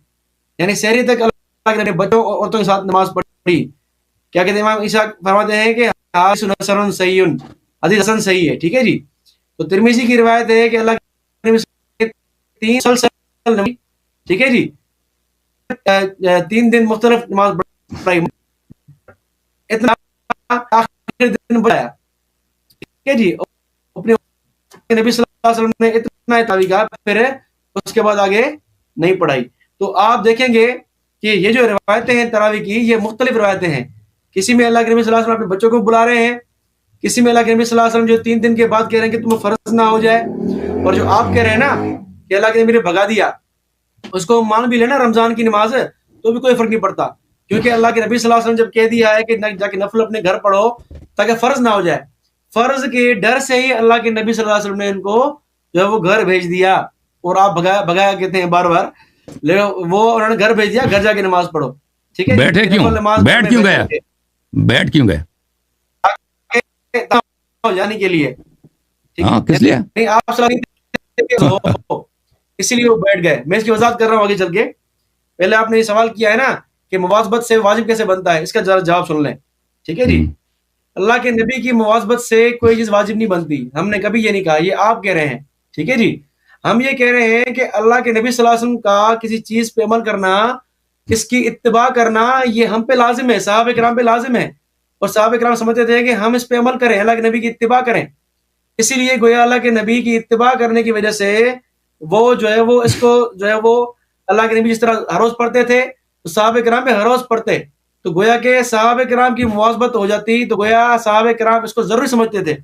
یعنی سحری تک اللہ کے بچوں اور عورتوں کے ساتھ نماز پڑھی. کیا کہتے ہیں امام عیسیٰ فرماتے ہیں کہ حسن صحیح، حدیث حسن صحیح ہے. ٹھیک ہے جی. تو ترمذی کی روایت ہے کہ اللہ کے نبی 3 سال، ٹھیک ہے جی، 3 دن مختلف نماز پڑھائی، اتنا آخر دن پڑھایا. ٹھیک ہے جی. اپنے نبی صلی اللہ علیہ وسلم نے اتنا تراویح کہا، پھر اس کے بعد آگے نہیں پڑھائی. تو آپ دیکھیں گے کہ یہ جو روایتیں ہیں تراویح کی، یہ مختلف روایتیں ہیں. کسی میں اللہ کے نبی صلی اللہ علیہ وسلم اپنے بچوں کو بلا رہے ہیں، کسی میں اللہ کے نبی صلی اللہ علیہ وسلم جو 3 دن کے بعد کہہ رہے ہیں کہ تمہیں فرض نہ ہو جائے. اور جو آپ کہہ رہے ہیں نا کہ اللہ کے نبی نے بھگا دیا، اس کو مان بھی لینا رمضان کی نماز ہے تو بھی کوئی فرق نہیں پڑتا، کیونکہ اللہ کے نبی صلی اللہ علیہ وسلم جب کہہ دیا ہے کہ جا کے نفل اپنے گھر پڑھو تاکہ فرض نہ ہو جائے، فرض کے ڈر سے ہی اللہ کے نبی صلی اللہ علیہ وسلم نے ان کو جو ہے وہ گھر بھیج دیا. اور آپ بھگایا کہتے ہیں بار بار، وہ انہوں نے گھر بھیج دیا، گھر جا کے نماز پڑھو. ٹھیک ہے. بیٹھے کیوں؟ بیٹھ کیوں گئے؟ جانے کے لیے. کس لیے؟ اسی لیے وہ بیٹھ گئے. میں اس کی وضاحت کر رہا ہوں آگے چل کے. پہلے آپ نے یہ سوال کیا ہے نا کہ مواظبت سے واجب کیسے بنتا ہے، اس کا جواب سن لیں. ٹھیک ہے جی. اللہ کے نبی کی مواظبت سے کوئی چیز واجب نہیں بنتی، ہم نے کبھی یہ نہیں کہا، یہ آپ کہہ رہے ہیں. ٹھیک ہے جی. ہم یہ کہہ رہے ہیں کہ اللہ کے نبی صلی اللہ علیہ وسلم کا کسی چیز پہ عمل کرنا، اس کی اتباع کرنا، یہ ہم پہ لازم ہے، صحابہ کرام پہ لازم ہے. اور صحابہ کرام سمجھتے تھے کہ ہم اس پہ عمل کریں، اللہ کے نبی کی اتباع کریں. اسی لیے گویا اللہ کے نبی کی اتباع کرنے کی وجہ سے وہ جو ہے وہ اس کو جو ہے وہ اللہ کے نبی جس طرح ہر روز پڑھتے تھے تو صحابہ کرام بھی ہر روز پڑھتے، تو گویا کہ صحابہ کرام کی مواظبت ہو جاتی، تو گویا صحابہ کرام اس کو ضروری سمجھتے تھے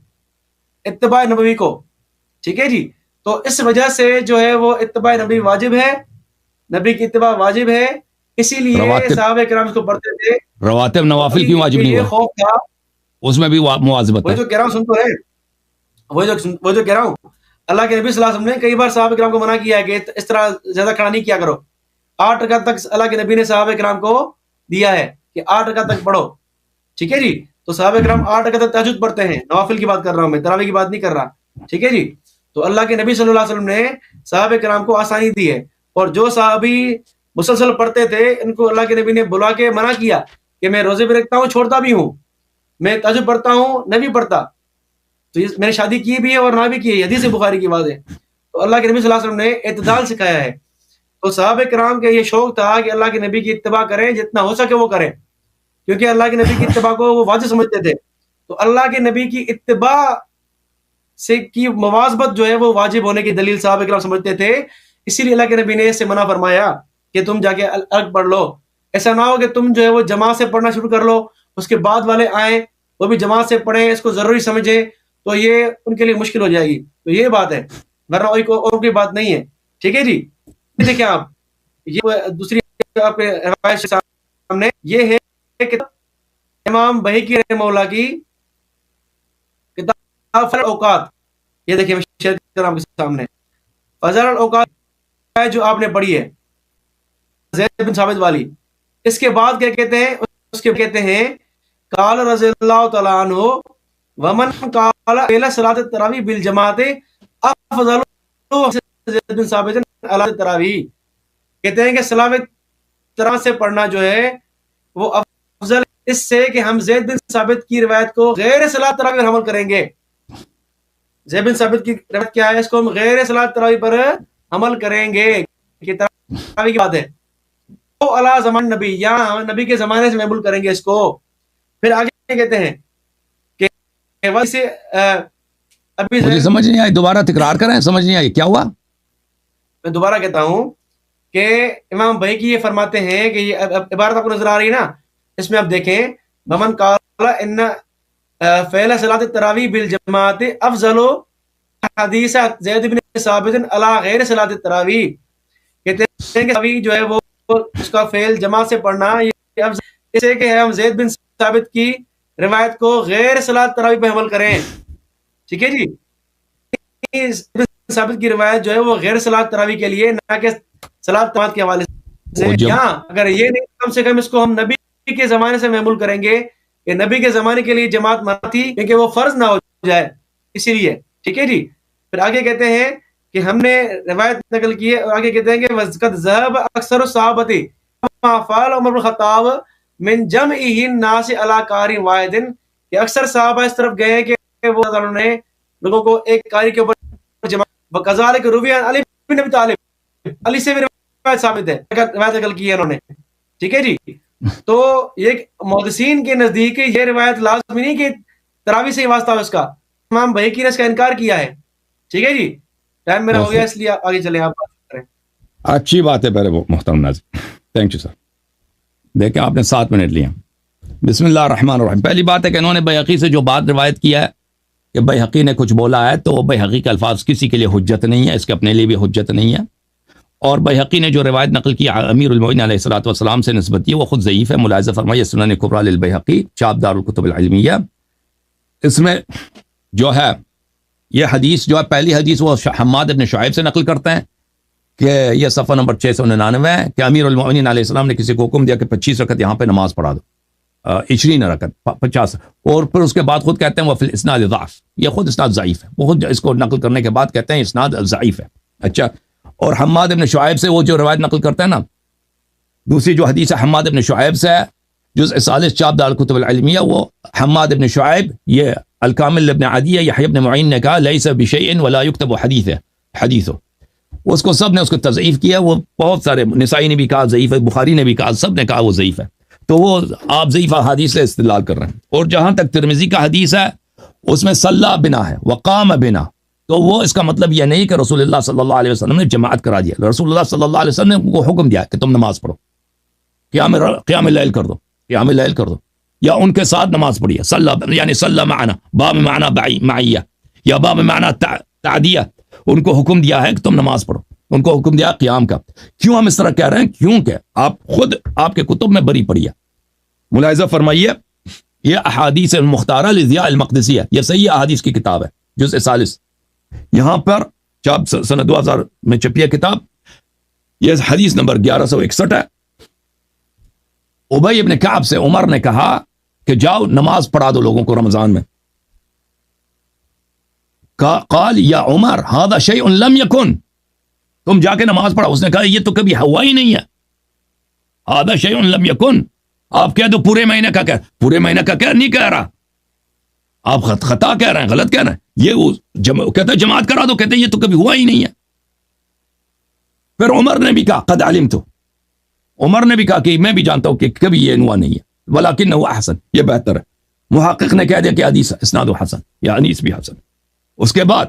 اتباع نبوی کو، ٹھیک ہے جی. تو اس وجہ سے جو ہے وہ اتباع نبی واجب ہے، نبی کی اتباع واجب ہے، اسی لیے صحابہ کرام اس کو پڑھتے تھے. رواتب نوافل کیوں واجب نہیں ہوا؟ خوف تھا، اس میں بھی مواظبت ہے. وہی جو کہہ رہا ہوں، سن تو ہے، وہ جو کہہ رہا ہوں، اللہ کے نبی صلی اللہ علیہ وسلم نے کئی بار صحابہ کرام کو منع کیا ہے کہ اس طرح زیادہ کھڑا نہیں کیا کرو. 8 رکعت تک اللہ کے نبی نے صحابہ کرام کو دیا ہے کہ 8 رکعت تک پڑھو، ٹھیک ہے جی. تو صحابہ کرام 8 رکعت تک تہجد پڑھتے ہیں، نوافل کی بات کر رہا ہوں میں، تراویح کی بات نہیں کر رہا، ٹھیک ہے جی. تو اللہ کے نبی صلی اللہ علیہ وسلم نے صحابہ کرام کو آسانی دی ہے، اور جو صحابی مسلسل پڑھتے تھے ان کو اللہ کے نبی نے بلا کے منع کیا کہ میں روزے بھی رکھتا ہوں، چھوڑتا بھی ہوں، میں تہجد پڑھتا ہوں، نہ بھی پڑھتا، تو میں نے شادی کی بھی ہے اور نہ بھی کی ہے، حدیث بخاری کی بات ہے. تو اللہ کے نبی صلی اللہ علیہ وسلم نے اعتدال سکھایا ہے. تو صحابہ کرام کے یہ شوق تھا کہ اللہ کے نبی کی اتباع کریں، جتنا ہو سکے وہ کریں، کیونکہ اللہ کے نبی کی اتباع کو وہ واجب سمجھتے تھے. تو اللہ کے نبی کی اتباع سے کی مواظبت جو ہے وہ واجب ہونے کی دلیل صحابہ کرام سمجھتے تھے، اسی لیے اللہ کے نبی نے اس سے منع فرمایا کہ تم جا کے الگ پڑھ لو. ایسا نہ ہو کہ تم جو ہے وہ جماعت سے پڑھنا شروع کر لو، اس کے بعد والے آئیں وہ بھی جماعت سے پڑھیں، اس کو ضروری سمجھیں، تو یہ ان کے لیے مشکل ہو جائے گی. تو یہ بات ہے، ورنہ اور کوئی بات نہیں ہے، ٹھیک ہے جی. دیکھیں آپ، یہ دوسری آپ کے روایت کے سامنے یہ ہے کہ امام بہقی رحمہ اللہ کی کتاب فضل الاوقات، یہ دیکھیں شیئر کر آپ کے سامنے، فضل الاوقات جو آپ نے پڑھی ہے زید بن ثابت والی. اس کے بعد کیا کہتے ہیں؟ اس کے کہتے ہیں قال رضی اللہ تعالیٰ عنہ ومن قال الى صلاۃ التراویح بالجماعت افضل زید بن ثابت علی التراویح. کہتے ہیں کہ صلاۃ تراویح سے پڑھنا جو ہے وہ افضل اس سے کہ ہم زید بن ثابت کی روایت کو غیر صلاۃ تراویح پر عمل کریں گے. زید بن ثابت کی روایت کیا ہے؟ اس کو ہم غیر صلاۃ تراویح پر عمل کریں گے، کہ تراویح کی بات ہے. تو علی زمان نبی، یا نبی کے زمانے سے محمول کریں گے اس کو. پھر آگے کہتے ہیں کہ ویسے ابھی مجھے سمجھ نہیں آئی، دوبارہ تکرار کریں، سمجھ نہیں آئی کیا ہوا؟ میں دوبارہ کہتا ہوں کہ امام بہقی یہ فرماتے ہیں کہ یہ عبارت آپ کو نظر آ رہی ہے نا، اس میں آپ دیکھیں ومن قال ان فعل صلاۃ التراویح بالجماعت افضل حدیث زید بن ثابت علی غیر صلاۃ التراویح. کہتے ہیں کہ ابھی جو ہے وہ اس کا فعل جماعت سے پڑھنا یہ افضل اس سے کہ ہم زید بن ثابت کی روایت کو غیر صلاۃ تراویح پہ عمل کریں، ٹھیک ہے جی. ثابت کی روایت جو ہے وہ غیر صلاۃ تراویح کے لیے، نہ کہ صلاۃ جماعت کے حوالے سے. یہاں اگر یہ نہیں، کم سے کم اس کو ہم نبی کے زمانے سے محمول کریں گے کہ نبی کے زمانے کے لیے جماعت منع تھی کیونکہ وہ فرض نہ ہو جائے، اسی لیے، ٹھیک ہے جی. پھر آگے کہتے ہیں کہ ہم نے روایت نقل کی ہے، اور آگے کہتے ہیں کہ وَقَدْ ذَهَبَ أَكْثَرُ الصَّحَابَةِ كَمَا فَعَلَ عُمَرُ بْنُ الْخَطَّابِ مِنْ جَمْعِهِ النَّاسِ عَلَى قَارٍ وَاحِدٍ، کہ اکثر صحابہ اس طرف گئے کہ وہ نے لوگوں کو ایک قاری کے اوپر جمع. وَكَذَلِكَ رُوِيَ عَنْ عَلِيِّ بْنِ أَبِي طَالِبٍ، علی سے بھی روایت ثابت ہے، روایت نقل کی ہے انہوں نے، ٹھیک ہے جی. تو یہ محدثین کے نزدیک یہ روایت لازمی نہیں کہ تراویح سے ہی واسطہ ہے اس کا. امام بہقی نے اس کا انکار کیا ہے، ٹھیک ہے جی. ٹائم میرا ہو گیا، اس لیے آگے چلیں، آپ بات کریں. اچھی بات ہے پہلے وہ محترم ناظرین، تھینک یو سر. دیکھیں آپ نے 7 منٹ لیا. بسم اللہ الرحمن الرحیم. پہلی بات ہے کہ انہوں نے بہقی سے جو بات روایت کیا ہے کہ بہقی نے کچھ بولا ہے، تو بہقی کے الفاظ کسی کے لیے حجت نہیں ہے، اس کے اپنے لیے بھی حجت نہیں ہے. اور بہقی نے جو روایت نقل کی امیر المؤمنین علیہ الصلوۃ والسلام سے نسبت یہ وہ خود ضعیف ہے. ملاحظہ فرمائیے سنن کبریٰ للبیہقی، چاپ دار الکتب العلمیہ. اس میں جو ہے یہ حدیث جو ہے پہلی حدیث وہ حماد بن شعیب سے نقل کرتے ہیں کہ یہ صفحہ نمبر 699 ہے کہ امیر المؤمنین علیہ السلام نے کسی کو حکم دیا کہ 25 رکعت یہاں پہ نماز پڑھا دو، 20 رکعت 50، اور پھر اس کے بعد خود کہتے ہیں وہ فی الاسناد ضعف، یہ خود اسناد ضعیف ہے. وہ خود اس کو نقل کرنے کے بعد کہتے ہیں اسناد ضعیف ہے. اچھا، اور حماد بن شعیب سے وہ جو روایت نقل کرتے ہیں نا، دوسری جو حدیث ہے حماد بن شعیب سے ہے، جزء 40 چاپ دار الکتب العلمیہ، وہ حماد بن شعیب، یہ الکامل ابن عدیہ یحییٰ ابن معین نے کہا لیس بشیء ولا یکتب حدیث، اس کو سب نے اس کو تضعیف کیا. وہ بہت سارے، نسائی نے بھی کہا ضعیف ہے، بخاری نے بھی کہا، سب نے کہا وہ ضعیف ہے. تو وہ آپ ضعیف حدیث سے استدلال کر رہے ہیں. اور جہاں تک ترمذی کا حدیث ہے اس میں صلی بنا ہے، وقام بنا، تو وہ اس کا مطلب یہ نہیں کہ رسول اللہ صلی اللہ علیہ وسلم نے جماعت کرا دیا. رسول اللہ صلی اللہ علیہ وسلم نے ان کو حکم دیا کہ تم نماز پڑھو, قیام اللیل کر دو, قیام اللیل کر دو, یا ان کے ساتھ نماز پڑھیے. صلی یعنی صلی معنا, با میں معنی معیہ یا با میں معنی تعدیہ, ان کو حکم دیا ہے کہ تم نماز پڑھو, ان کو حکم دیا قیام کا. کیوں ہم اس طرح کہہ رہے ہیں؟ کیونکہ آپ خود آپ کے کتب میں بری پڑھیے. ملاحظہ فرمائیے, یہ احادیث المختارہ لضیاء المقدسی ہے, یہ صحیح احادیث کی کتاب ہے, جزء ثالث, یہاں پر چاپ سنہ 2000 میں چھپی ہے کتاب. یہ حدیث نمبر 1161 ہے. ابی ابن کعب سے عمر نے کہا کہ جاؤ نماز پڑھا دو لوگوں کو رمضان میں. قال یا عمر هذا شيء لم يكن, تم جا کے نماز پڑھا. اس نے کہا یہ تو کبھی ہوا ہی نہیں ہے. هذا شيء لم يكن, آپ کہہ دو پورے مہینے کا, کہہ پورے مہینے کا کہہ نہیں کہہ رہا, آپ خطا کہہ رہے ہیں, غلط کہہ رہے ہیں. یہ کہتا ہے جماعت کرا دو, کہتے ہیں یہ تو کبھی ہوا ہی نہیں ہے. پھر عمر نے بھی کہا قد علمت, عمر نے بھی کہا کہ میں بھی جانتا ہوں کہ کبھی یہ ہوا نہیں ہے, ولکنہ احسن, یہ بہتر ہے. محقق نے کہہ دیا کہ حدیث اسناد حسن, یا حدیث بھی حسن. اس کے بعد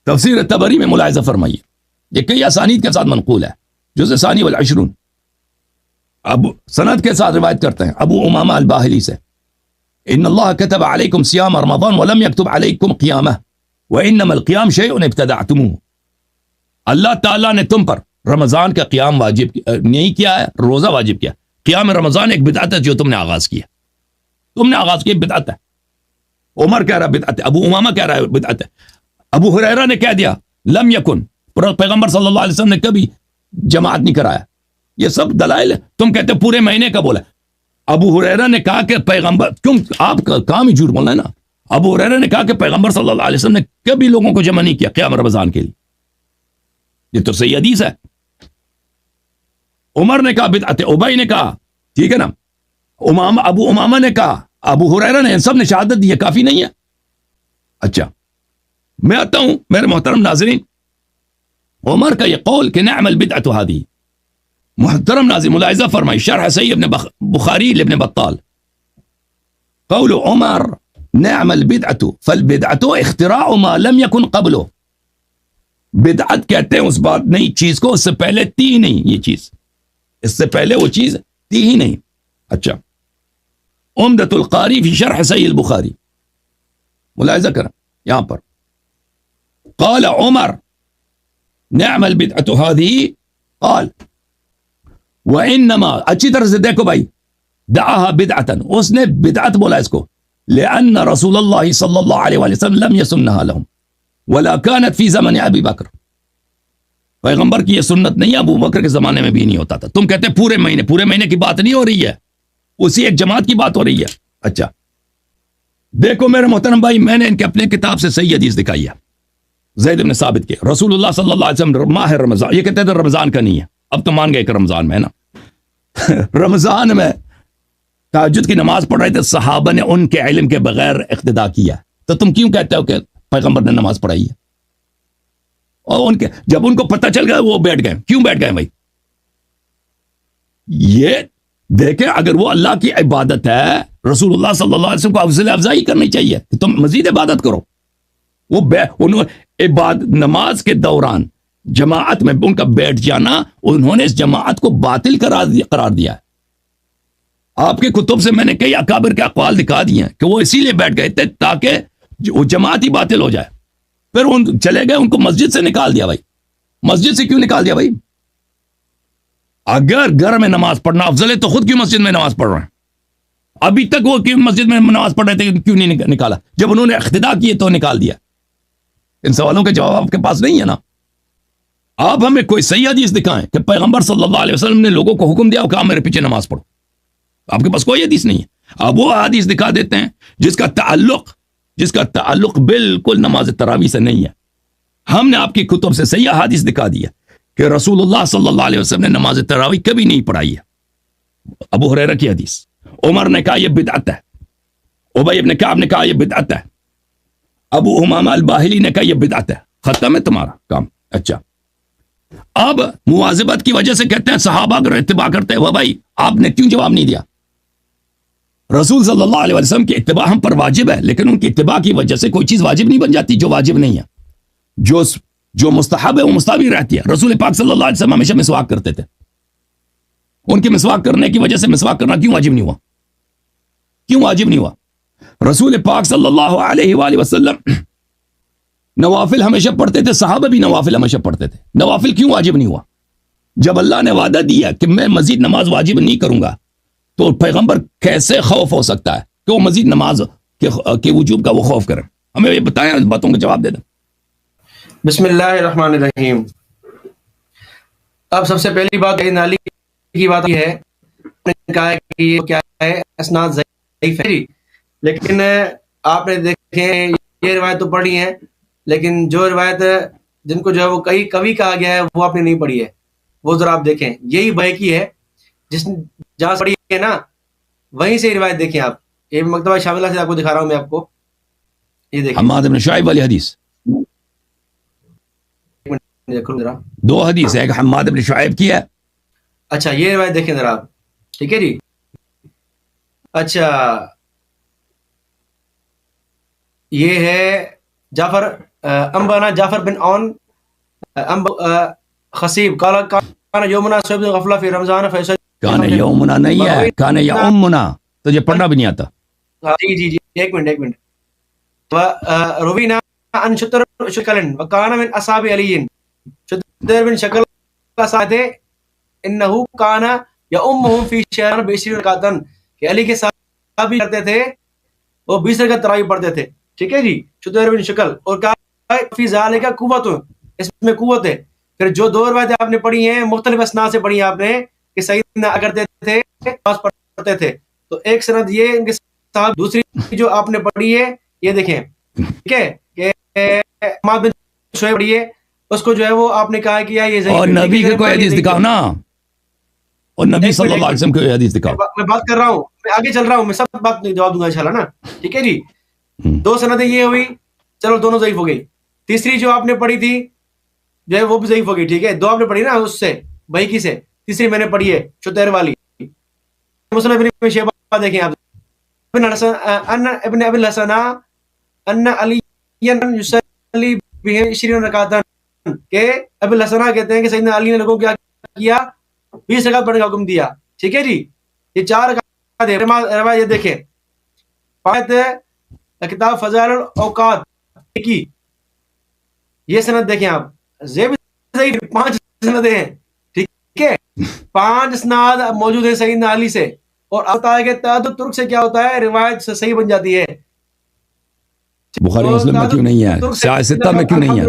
تفسیر طبری میں ملاحظہ فرمائیے, یہ کئی اسانید کے ساتھ منقول ہے. جزء ثانی والعشرون, اب سند کے ساتھ روایت کرتے ہیں ابو امامہ الباہلی سے, ان اللہ كتب علیکم صیام رمضان ولم یکتب علیکم قیامہ وانما القیام شیء ابتدعتموہ. اللہ تعالیٰ نے تم پر رمضان کا قیام واجب نہیں کیا ہے, روزہ واجب کیا. قیام رمضان ایک بدعت ہے جو تم نے آغاز کیا, تم نے آغاز کیا, بدعت ہے. عمر کہہ رہا بدعت ہے, ابو امامہ کہہ رہا ہے بدعت ہے. ابو ہریرہ نے کہہ دیا لم یکن, پیغمبر صلی اللہ علیہ وسلم نے کبھی جماعت نہیں کرایا. یہ سب دلائل ہے. تم کہتے پورے مہینے کا بولا. ابو ہریرہ نے کہا کہ پیغمبر, کیوں آپ کا کام ہی جھوٹ بولنا ہے نا. ابو ہریرہ نے کہا کہ پیغمبر صلی اللہ علیہ وسلم نے کبھی لوگوں کو جمع نہیں کیا قیام رمضان کے لیے. یہ تو صحیح حدیث ہے. عمر نے کہا بدعت ہے, ابی نے کہا ٹھیک ہے نا, ابو امامہ نے کہا, ابو ہریرہ نے, ان سب نے شہادت دی, کافی نہیں ہے. اچھا میں آتا ہوں میرے محترم ناظرین, عمر کا یہ قول کہ نعم البدعۃ هذه, محترم ناظرین ملاحظہ فرمائی شرح صحیح ابن بخاری لابن بطال, قول عمر نعم البدعۃ فالبدعۃ اختراع ما لم يكن قبله. بدعت کہتے ہیں اس بات نئی چیز کو اس سے پہلے تھی ہی نہیں, یہ چیز اس سے پہلے وہ چیز تھی ہی نہیں. اچھا عمدۃ القاری فی شرح صحیح البخاری, ملاحظہ کریں یہاں پر, قال عمر نعم البدعۃ هذه, قال وانما, اچھی طرح سے دیکھو بھائی, دعاها بدعۃ, اس نے بدعت بولا اس کو, لان رسول اللہ صلی اللہ علیہ وسلم لم يسنها لهم ولا كانت في زمن ابی بکر, پیغمبر کی یہ سنت نہیں, ابو بکر کے زمانے میں بھی نہیں ہوتا تھا. تم کہتے پورے مہینے کی بات نہیں ہو رہی ہے, اسی ایک جماعت کی بات ہو رہی ہے. اچھا دیکھو میرے محترم بھائی, میں نے ان کے اپنے کتاب سے صحیح حدیث دکھائی ہے, زید بن ثابت کے, رسول اللہ صلی اللہ علیہ وسلم ماہ رمضان, یہ کہتے تھے رمضان کا نہیں ہے, اب تو مان گئے کہ رمضان میں ہے نا. رمضان میں تہجد کی نماز پڑھ رہے تھے, صحابہ نے ان کے علم کے بغیر اقتدا کیا, تو تم کیوں کہتے ہو کہ پیغمبر نے نماز پڑھائی ہے؟ اور ان کے جب ان کو پتہ چل گیا وہ بیٹھ گئے. کیوں بیٹھ گئے بھائی؟ یہ دیکھیں, اگر وہ اللہ کی عبادت ہے, رسول اللہ صلی اللہ علیہ وسلم کو افضل افزائی کرنی چاہیے کہ تم مزید عبادت کرو. وہ نماز کے دوران جماعت میں ان کا بیٹھ جانا, انہوں نے اس جماعت کو باطل قرار دیا ہے. آپ کے کتب سے میں نے کئی اکابر کے اقوال دکھا دیے ہیں کہ وہ اسی لیے بیٹھ گئے تھے تاکہ وہ جماعت ہی باطل ہو جائے. پھر ان چلے گئے, ان کو مسجد سے نکال دیا. بھائی مسجد سے کیوں نکال دیا بھائی؟ اگر گھر میں نماز پڑھنا افضل ہے تو خود کیوں مسجد میں نماز پڑھ رہے ہیں؟ ابھی تک وہ کیوں مسجد میں نماز پڑھ رہے تھے, کیوں نہیں نکالا؟ جب انہوں نے اقتدا کیے تو نکال دیا. ان سوالوں کے جواب آپ کے پاس نہیں ہے نا. آپ ہمیں کوئی صحیح حدیث دکھائیں کہ پیغمبر صلی اللہ علیہ وسلم نے لوگوں کو حکم دیا کہ آپ میرے پیچھے نماز پڑھو. آپ کے پاس کوئی حدیث نہیں ہے. آپ وہ حدیث دکھا دیتے ہیں جس کا تعلق بالکل نماز تراویح سے نہیں ہے. ہم نے آپ کی کتب سے صحیح حدیث دکھا دیا کہ رسول اللہ صلی اللہ علیہ وسلم نے نماز تراویح کبھی نہیں پڑھائی ہے. ابو ہریرہ کی حدیث, عمر نے کہا یہ بدعت ہے, ابی ابن کعب نے کہا یہ بدعت ہے, ابو امامہ الباہلی نے کہا یہ بدعت ہے. ختم ہے تمہارا کام. اچھا اب مواظبت کی وجہ سے کہتے ہیں صحابہ اگر اتباع کرتے ہیں, وہ بھائی آپ نے کیوں جواب نہیں دیا؟ رسول صلی اللہ علیہ وسلم کی اتباع ہم پر واجب ہے، لیکن ان کی اتباع کی وجہ سے کوئی چیز واجب نہیں بن جاتی جو واجب نہیں ہے. جو مستحب ہے وہ مستحب ہی رہتی ہے. رسول پاک صلی اللہ علیہ وسلم ہمیشہ مسواک کرتے تھے. ان کے مسواک کرنے کی وجہ سے مسواک کرنا کیوں واجب نہیں ہوا؟ کیوں واجب نہیں ہوا؟ رسول پاک صلی اللہ علیہ وآلہ وسلم نوافل ہمیشہ پڑھتے تھے، صحابہ بھی نوافل ہمیشہ پڑھتے تھے. نوافل کیوں واجب نہیں ہوا؟ جب اللہ نے وعدہ دیا کہ میں مزید نماز واجب نہیں کروں گا، تو پیغمبر کیسے خوف ہو سکتا ہے کہ وہ مزید نماز کے وجوب کا وہ خوف کریں؟ ہمیں یہ بتائیں، اس باتوں کا جواب دے دیں. بسم اللہ الرحمن الرحیم. اب سب سے پہلی بات نالی کی بات یہ ہے، نے کہا ہے کہ یہ کیا ہے، اسناد ضعیف ہے، لیکن آپ نے دیکھیں یہ روایت تو پڑھی ہے، لیکن جو روایت جن کو جو ہے وہ کبھی کہا گیا ہے وہ آپ نے نہیں پڑھی ہے. وہ ذرا آپ دیکھیں، یہی بحقی ہے جس جہاں پڑھی ہے نا، وہیں سے روایت دیکھیں آپ. یہ مکتبہ شاملہ سے آپ کو دکھا رہا ہوں میں آپ کو، یہ دیکھیں حماد بن شعیب والی حدیث. ذرا دو حدیث ہے، ایک حماد بن شعیب کی ہے. اچھا یہ روایت دیکھیں ذرا آپ، ٹھیک ہے جی. اچھا یہ ہے جعفر انبانا جعفر بن اون خصیب کان یومنا صبح غفلہ فی رمضان فیصل. کان یومنا نہیں ہے، کان یومنا، تجھے پڑھنا بھی نہیں آتا. جی ایک منٹ. روینا ان شطر شکلن وکان من اصحاب علی، شطر بن شکل کا ساتھ ہے، انہو کان یؤمہم فی شہر ب20 رکعتن، کہ علی کے صحابی کرتے تھے وہ 20 رکعت تراویح پڑھتے تھے. ٹھیک ہے جی. شطر بن شکل، اور کہا فی ذالک قوت، اس میں قوت ہے. پھر جو دو روایتیں آپ نے پڑھی ہیں مختلف اسناد سے پڑھی ہیں آپ نے، کہ سیدنا کرتے تھے نماز پڑھتے تھے، تو ایک سند یہ ان کے ساتھ. دوسری جو آپ نے پڑھی ہے یہ دیکھیں، ٹھیک ہے، کہ حماد بن شعیب پڑھی ہے، اس کو جو ہے وہ آپ نے کہا کہ یہ ضعیف ہے. اور نبی کے کوئی حدیث دکھاؤ نا، اور نبی صلی اللہ علیہ وسلم کی حدیث دکھاؤ. میں بات کر رہا ہوں، میں آگے چل رہا ہوں، میں سب بات جواب دوں گا انشاءاللہ نا. ٹھیک ہے جی. دو سندیں یہ ہوئی، چلو دونوں ضعیف ہو گئی. تیسری جو آپ نے پڑھی تھی جو ہے وہ بھی ضعیف ہو گئی. ٹھیک ہے، دو آپ نے پڑھی نا اس سے بحقی سے، تیسری میں نے پڑھی ہے شتیر والی. مسلم ابن شیبہ دیکھیں آپ، ابن ابی الحسن ان علی یصلی بهم 20 رکعتن، کہ ابی الحسن کہتے ہیں کہ سیدنا علی نے لوگوں کو کیا کیا، 20 رکعت پڑھنے کا حکم دیا. ٹھیک ہے جی. یہ 4 رکعت ہے. روایت دیکھیں، کتاب فضائل الاوقات کی یہ سند دیکھیں آپ، 5 سندیں ہیں. ٹھیک ہے، 5 اسناد موجود ہیں سیدنا علی سے. اور آتا ہے کہ تعدد ترک سے کیا ہوتا ہے، روایت سے صحیح بن جاتی ہے. بخاری مسلم میں کیوں نہیں ہے؟ سیاہ ستہ میں کیوں نہیں ہے؟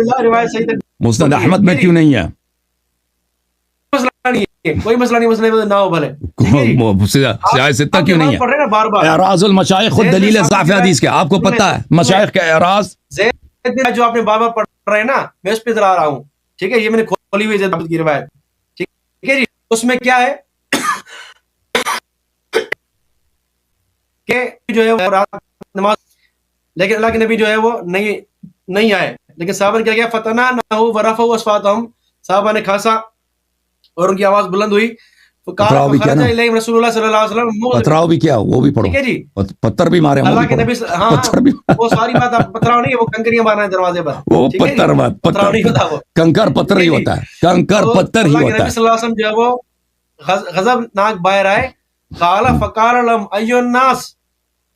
مسند احمد میں کیوں نہیں ہے؟ کوئی مسئلہ نہیں، مسئلہ نہ ہو بھلے. سیاہ ستہ کیوں نہیں ہے؟ اعراض المشائخ خود دلیل ضعف حدیث کے، آپ کو پتا ہے مشائخ کے اعراض جو آپ نے بار بار پڑھ رہے ہیں نا، میں اس پہ ذرا آ رہا ہوں. ٹھیک ہے، یہ میں نے کھولی ہوئی زید کی روایت. ٹھیک ہے جی. اس میں کیا ہے کہ جو ہے وہ رات نماز، لیکن اللہ کے نبی جو ہے وہ نہیں آئے. لیکن صحابہ نے کیا کیا، فتنا نہ ورفعوا اصواتهم، صحابہ نے کھانسا اور ان کی آواز بلند ہوئی. پتراؤ بھی کیا نا، رسول اللہ صلی اللہ علیہ وسلم، پتراؤ بھی کیا، وہ بھی پڑھو. ٹھیک ہے جی. پتھر بھی مارے اللہ کے نبی، ہاں وہ ساری بات پتھراؤ نہیں ہے، وہ کنکریاں مارنا ہے دروازے پر. وہ پتھر نہیں ہوتا، وہ کنکر پتھر ہی ہوتا ہے، کنکر پتھر ہی اللہ کے ہوتا نبی صلی اللہ علیہ وسلم جو ہے وہ غضب ناک باہر آئے. قال فقال لهم ایو الناس،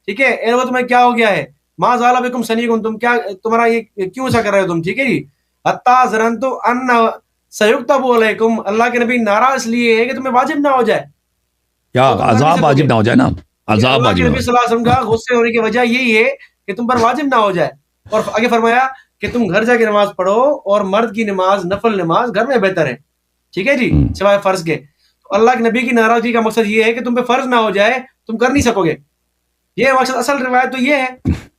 ٹھیک ہے، اے لوگو تمہیں کیا ہو گیا ہے، ما زال بكم سنیکم، تم کیا، تمہارا یہ کیوں ایسا کر رہے ہو تم. ٹھیک ہے جی. حتی ظننت ان سیکتب علیکم، اللہ کے نبی ناراض اس لیے ہے کہ تمہیں واجب نہ ہو جائے. کیا عذاب واجب نہ ہو جائے نا، عذاب اللہ کے واجب. نبی صلی اللہ علیہ وسلم کا غصے ہونے کی وجہ یہی ہے کہ تم پر واجب نہ ہو جائے. اور آگے فرمایا کہ تم گھر جا کے نماز پڑھو، اور مرد کی نماز، نفل نماز گھر میں بہتر ہے. ٹھیک ہے جی، سوائے فرض کے. تو اللہ کے نبی کی ناراضگی کا مقصد یہ ہے کہ تم پہ فرض نہ ہو جائے، تم کر نہیں سکو گے. یہ مقصد، اصل روایت تو یہ ہے.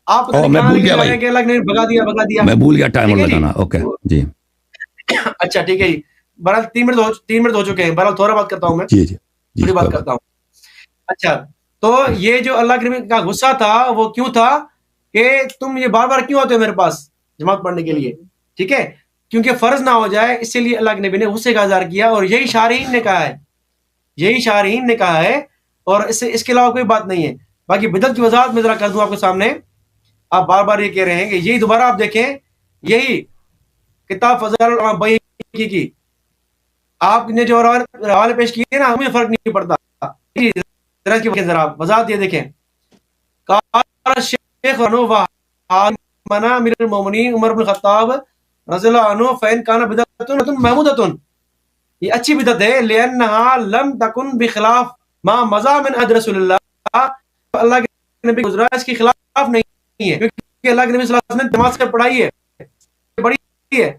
آپ میں بھول گیا بھائی، کہ اللہ نے بھگا دیا. میں بھول گیا ٹائم لگانا. اوکے جی. اچھا ٹھیک ہے جی. بہرحال 3 منٹ ہو چکے ہیں. بہرحال تھوڑا بات کرتا ہوں میں، جی جی تھوڑی بات کرتا ہوں. اچھا، تو یہ جو اللہ کے نبی کا غصہ تھا وہ کیوں تھا کہ تم یہ بار بار کیوں آتے ہو میرے پاس جماعت پڑھنے کے لیے. ٹھیک ہے، کیونکہ فرض نہ ہو جائے، اس لیے اللہ کے نبی نے غصے کا اظہار کیا. اور یہی شارحین نے کہا ہے، اور اس کے علاوہ کوئی بات نہیں ہے. باقی بدعت کی وضاحت میں ذرا کر دوں آپ کے سامنے. آپ بار بار یہ کہہ رہے ہیں کہ یہی دوبارہ آپ دیکھیں, یہی کتاب فضائل العلماء بہقی کی آپ نے جو حوالے پیش کیے نا, ہمیں فرق نہیں پڑتا. ذرا وضاحت یہ دیکھیں. قال الشیخ منا امیر المومنین عمر بن خطاب رضی اللہ عنہ فین کان بدعۃ محمودۃ, یہ اچھی بدعت ہے, لانها لم تکن بخلاف ما مضى من عهد رسول اللہ, اللہ کے نبی گزرا اس کے خلاف نہیں ہے, کیونکہ اللہ کے نبی صلی اللہ علیہ وسلم نے نماز کر پڑھائی ہے, بڑی ہے.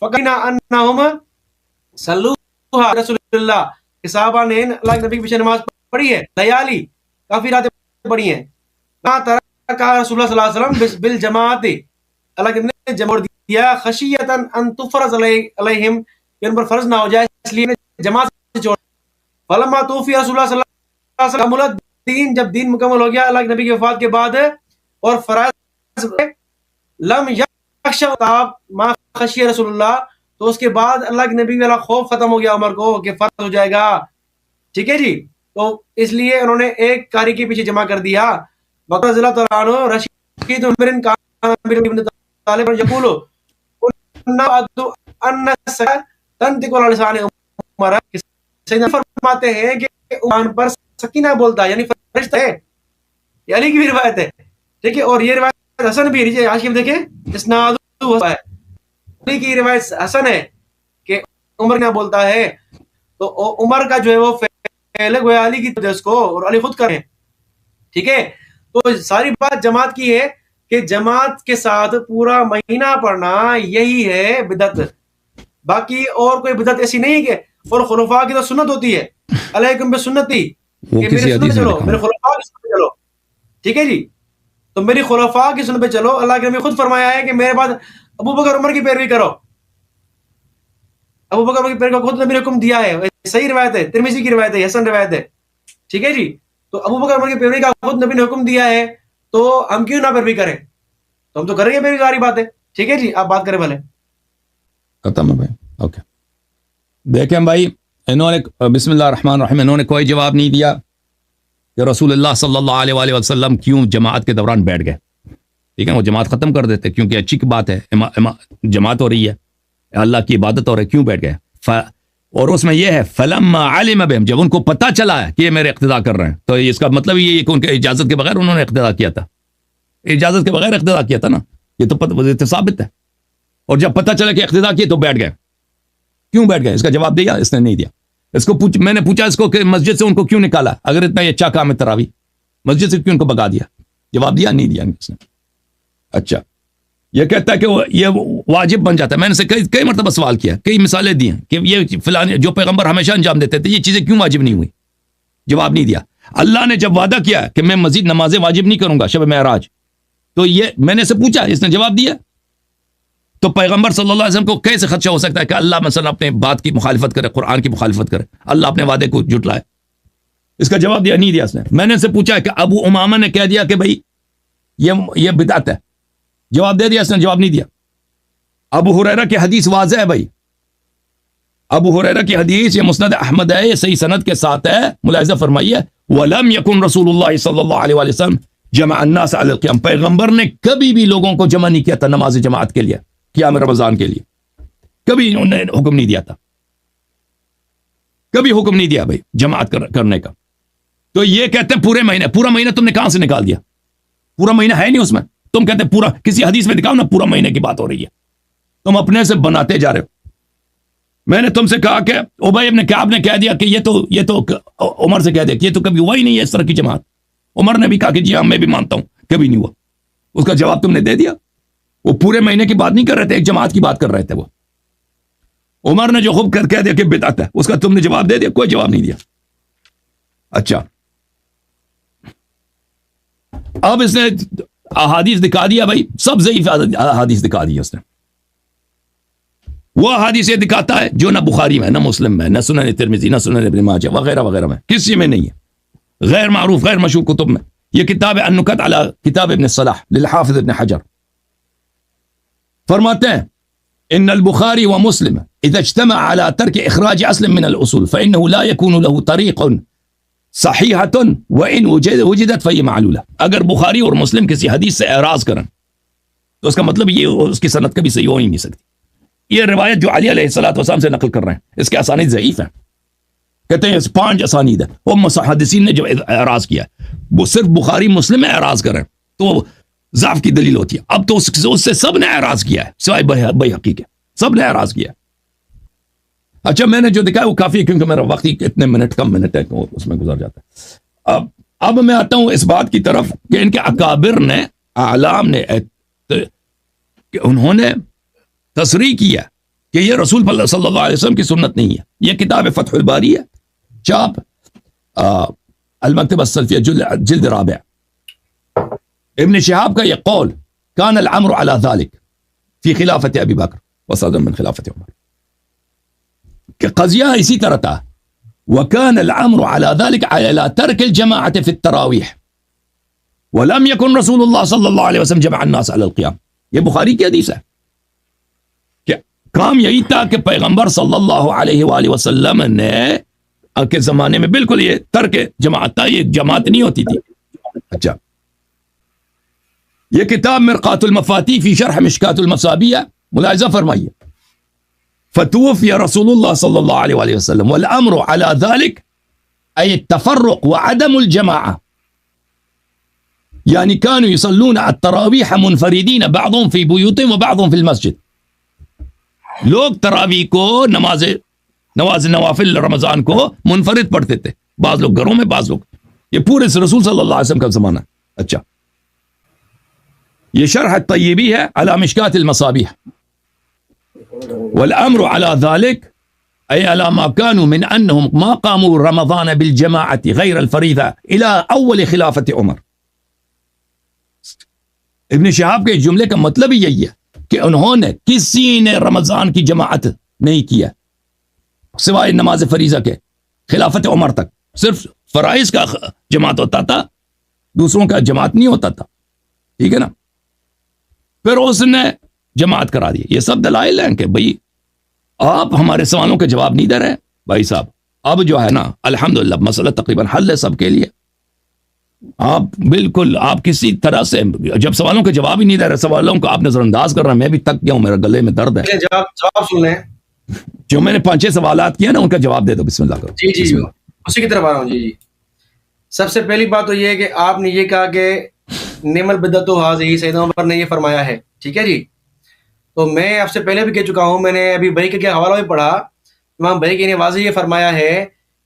فقینا انہم صلوها رسول اللہ, کہ صحابہ نے اللہ کے نبی کے پیچھے نماز پڑھی ہے, لیالی کافی راتیں پڑھی ہیں. نا ترکا رسول اللہ صلی اللہ علیہ وسلم بالجماعت, اللہ کے نبی نے جمع دیا خشیتا ان تفرض علیہم, کہ ان پر فرض نہ ہو جائے اس لیے جماعت سے چھوڑ. فلما توفی رسول اللہ صلی اللہ علیہ وسلم الدین, جب دین مکمل ہو گیا اللہ کے نبی کی وفات کے بعد اور فرائض لم یخشوا ما خشی رسول اللہ, تو اس کے بعد اللہ کے نبی والا خوف ختم ہو گیا عمر کو کہ فرض ہو جائے گا. ٹھیک ہے جی, تو اس لیے انہوں نے ایک قاری کے پیچھے جمع کر دیا. بکر رضی اللہ تعالیٰ عنہ رشید عمرن کان ابن طالب یقول ان تنطق علی لسان عمر, سیدنا فرماتے ہیں کہ عمر پر سکینہ بولتا ہے, یعنی فرشتہ ہے. یہ علی کی بھی روایت ہے, ٹھیک ہے, اور یہ روایت حسن بھی ہے. آج دیکھیں اسناد ہے, علی کی روایت حسن ہے کہ عمر نہ بولتا ہے, تو عمر کا جو ہے وہ فعل گویا علی کی اس کو, اور علی خود کریں. ٹھیک ہے, تو ساری بات جماعت کی ہے کہ جماعت کے ساتھ پورا مہینہ پڑھنا یہی ہے بدعت. باقی اور کوئی بدعت ایسی نہیں کہ, اور خلفاء کی تو سنت ہوتی ہے, علیکم بسنتی, کہ میری سنت پہ چلو, میرے خلفاء کی سنت پہ چلو. ٹھیک ہے جی, تو میری خلفاء کی سنت پہ چلو. اللہ کے نبی خود فرمایا ہے کہ میرے بعد ابو بکر عمر کی پیروی کرو. ابو بکر عمر کی پیروی کو خود نبی نے حکم دیا ہے, صحیح روایت ہے, ترمذی کی روایت ہے, حسن روایت ہے. ٹھیک ہے جی, تو ابو بکر عمر کی پیروی کا خود نبی نے حکم دیا ہے, تو ہم کیوں نہ پیروی کریں؟ تو ہم تو کریں گے پیروی, ساری بات ہے. ٹھیک ہے جی, آپ بات کریں بھلے. ختم ہے بھائی. اوکے, دیکھیں بھائی, انہوں نے بسم اللہ الرحمن الرحیم, انہوں نے کوئی جواب نہیں دیا کہ رسول اللہ صلی اللہ علیہ وآلہ وسلم کیوں جماعت کے دوران بیٹھ گئے. ٹھیک ہے, وہ جماعت ختم کر دیتے کیونکہ اچھی بات ہے, جماعت ہو رہی ہے, اللہ کی عبادت ہو رہی ہے, کیوں بیٹھ گئے؟ اور اس میں یہ ہے فلما علم بهم, جب ان کو پتہ چلا ہے کہ یہ میرے اقتداء کر رہے ہیں, تو اس کا مطلب یہ ہے کہ ان کے اجازت کے بغیر انہوں نے اقتداء کیا تھا. اجازت کے بغیر اقتداء کیا تھا نا, یہ تو ثابت ہے. اور جب پتہ چلا کہ اقتداء کیے تو بیٹھ گئے. کیوں بیٹھ گئے؟ اس کا جواب دیا اس نے نہیں دیا. اس کو میں نے پوچھا اس کو کہ مسجد سے ان کو کیوں نکالا, اگر اتنا یہ اچھا کام ہے تراویح, مسجد سے کیوں ان کو بگا دیا؟ جواب دیا نہیں دیا اس نے. اچھا, یہ کہتا ہے کہ یہ واجب بن جاتا ہے. میں نے سے کئی مرتبہ سوال کیا, کئی مثالیں دی ہیں کہ یہ فلاں جو پیغمبر ہمیشہ انجام دیتے تھے, یہ چیزیں کیوں واجب نہیں ہوئی؟ جواب نہیں دیا. اللہ نے جب وعدہ کیا کہ میں مزید نمازیں واجب نہیں کروں گا شب معراج, تو یہ میں نے سے پوچھا, اس نے جواب دیا. تو پیغمبر صلی اللہ علیہ وسلم کو کیسے خدشہ ہو سکتا ہے کہ اللہ مثلا اپنے بات کی مخالفت کرے, قرآن کی مخالفت کرے, اللہ اپنے وعدے کو جھٹلائے؟ اس کا جواب دیا نہیں دیا اس نے. میں نے سے پوچھا کہ ابو امامہ نے کہہ دیا کہ بھائی یہ بدعت ہے, جواب دے دیا اس نے, جواب نہیں دیا. ابو ہریرہ کی حدیث واضح ہے بھائی, ابو ہریرہ کی حدیث, یہ مسند احمد ہے, یہ صحیح سند کے ساتھ ہے, ملاحظہ فرمائیے. وَلَمْ يَكُنْ رسول اللہ صلی اللہ علیہ وسلم جمع الناس علی القیام, پیغمبر نے کبھی بھی لوگوں کو جمع نہیں کیا تھا نماز جماعت کے لیے, قیام رمضان کے لیے, کبھی انہوں نے حکم نہیں دیا تھا, کبھی حکم نہیں دیا بھائی جماعت کرنے کا. تو یہ کہتے ہیں پورا مہینہ تم نے کہاں سے نکال دیا؟ پورا مہینہ ہے نہیں اس میں, تم کہتے ہیں پورا, کسی حدیث میں دکھاؤ نا پورا مہینے کی بات ہو رہی ہے, تم اپنے سے بناتے جا رہے ہو. میں نے تم سے کہا کہ ابی ابن کعب نے کہہ دیا کہ یہ تو عمر سے کہہ دیا کہ یہ تو کبھی ہوا ہی نہیں ہے اس طرح کی جماعت. عمر نے بھی کہا کہ جی ہاں میں بھی مانتا ہوں کبھی نہیں ہوا. اس کا جواب تم نے دے دیا. وہ پورے مہینے کی بات نہیں کر رہے تھے, ایک جماعت کی بات کر رہے تھے. وہ عمر نے جو خوب کہہ دیا کہ بدعت ہے, اس کا تم نے جواب دے دیا, کوئی جواب نہیں دیا. اچھا, اب اس نے احادیث دکھا دیا بھائی, سب ضعیف احادیث دکھا دی اس نے. وہ احادیث یہ دکھاتا ہے جو نہ بخاری میں, نہ مسلم میں, نہ سنن ترمذی, نہ سنن ابن ماجہ وغیرہ وغیرہ میں, کسی میں نہیں ہے. غیر معروف غیر مشہور کتب میں. یہ کتاب ہے النکت علی کتاب ابن صلاح للحافظ ابن حجر, فرماتے ہیں ان البخاری ومسلم اذا اجتمع على ترك اخراج اصل من الاصول فانه لا يكون له طريق صحیحۃ وان وجدت فہی معلولہ. اگر بخاری اور مسلم کسی حدیث سے اعراض کریں تو اس کا مطلب یہ اس کی سند کبھی صحیح ہو ہی نہیں سکتی. یہ روایت جو علی علیہ الصلوۃ والسلام سے نقل کر رہے ہیں اس کے اسانید ضعیف ہیں. کہتے ہیں 5 اسانید ہیں. وہ محدثین نے جو اعراض کیا وہ صرف بخاری مسلم میں اعراض کریں تو ضعف کی دلیل ہوتی ہے. اب تو اس سے سب نے اعراض کیا ہے سوائے بیہقی کے. سب نے اعراض کیا. اچھا میں نے جو دکھایا وہ کافی ہے کیونکہ میرا وقت اتنے کم منٹ ہے تو اس میں گزر جاتا ہے. اب میں آتا ہوں اس بات کی طرف کہ ان کے اکابر نے اعلام نے کہ انہوں نے تصریح کیا کہ یہ رسول صلی اللہ علیہ وسلم کی سنت نہیں ہے. یہ کتاب فتح الباری ہے چاپ المکتبہ السلفیہ جلد رابع. ابن شہاب کا یہ قول کان الامر علی ذلک فی خلافت ابی بکر وصدر من خلافت عمر کہ قضیہ اسی طرح تھا. وكان الامر على ذلك على ترك الجماعة في التراويح ولم يكن رسول الله صلى الله عليه وسلم جمع الناس على القيام. یہ بخاری کی حدیث ہے کہ کام یہی تھا کہ پیغمبر صلی اللہ علیہ وآلہ وسلم نے کے زمانے میں بالکل یہ ترک جماعت تھا. یہ جماعت نہیں ہوتی تھی. اچھا یہ کتاب مرقات المفاتیح فی شرح مشکات المصابیح ملاحظہ فرمائیے. فتوفی رسول اللہ صلی اللہ علیہ وآلہ وسلم والامر على ذلك ای التفرق وعدم الجماعة یعنی كانوا يصلون التراویح منفردین بعضهم في بیوتهم وبعضهم في المسجد. لوگ تراویح کو نواز نوافل رمضان کو منفرد پڑھتے تھے. بعض لوگ گھروں میں بعض لوگ. یہ پورے رسول صلی اللہ علیہ وسلم کا زمانہ. اچھا یہ شرح الطیبی ہے علی مشکات المصابیح. والامر على ذلك اي على ما كانوا من انهم ما قاموا رمضان بالجماعة غير الفريضة الى اول خلافة عمر. ابن شہاب کے جملے کا مطلب ہی یہی ہے کہ انہوں نے کسی نے رمضان کی جماعت نہیں کیا سوائے نماز فریضہ کے خلافت عمر تک. صرف فرائض کا جماعت ہوتا تھا دوسروں کا جماعت نہیں ہوتا تھا. ٹھیک ہے نا. پھر اس نے جماعت کرا دی. یہ سب دلائل ہیں کہ بھئی آپ ہمارے سوالوں کے جواب نہیں دے رہے بھائی صاحب. اب جو ہے نا الحمدللہ مسئلہ تقریباً حل ہے سب کے لیے. آپ بالکل آپ کسی طرح سے جب سوالوں کے جواب ہی نہیں دے رہے سوالوں کو آپ نظر انداز کر رہے ہیں. میں بھی تک گیا ہوں میرے گلے میں درد ہے. جواب سن لیں جو میں نے 5-6 سوالات کیے نا ان کا جواب دے دو. بسم اللہ کرو. جی اسی کی طرف آ رہا ہوں. جی سب سے پہلی بات تو یہ ہے کہ آپ نے یہ کہا کہ نعم البدعۃ ھذہ سیدنا عمر نے یہ فرمایا ہے. ٹھیک ہے جی. تو میں آپ سے پہلے بھی کہہ چکا ہوں. میں نے ابھی بھائی کے حوالہ بھی پڑھا. امام بھائی نے واضح یہ فرمایا ہے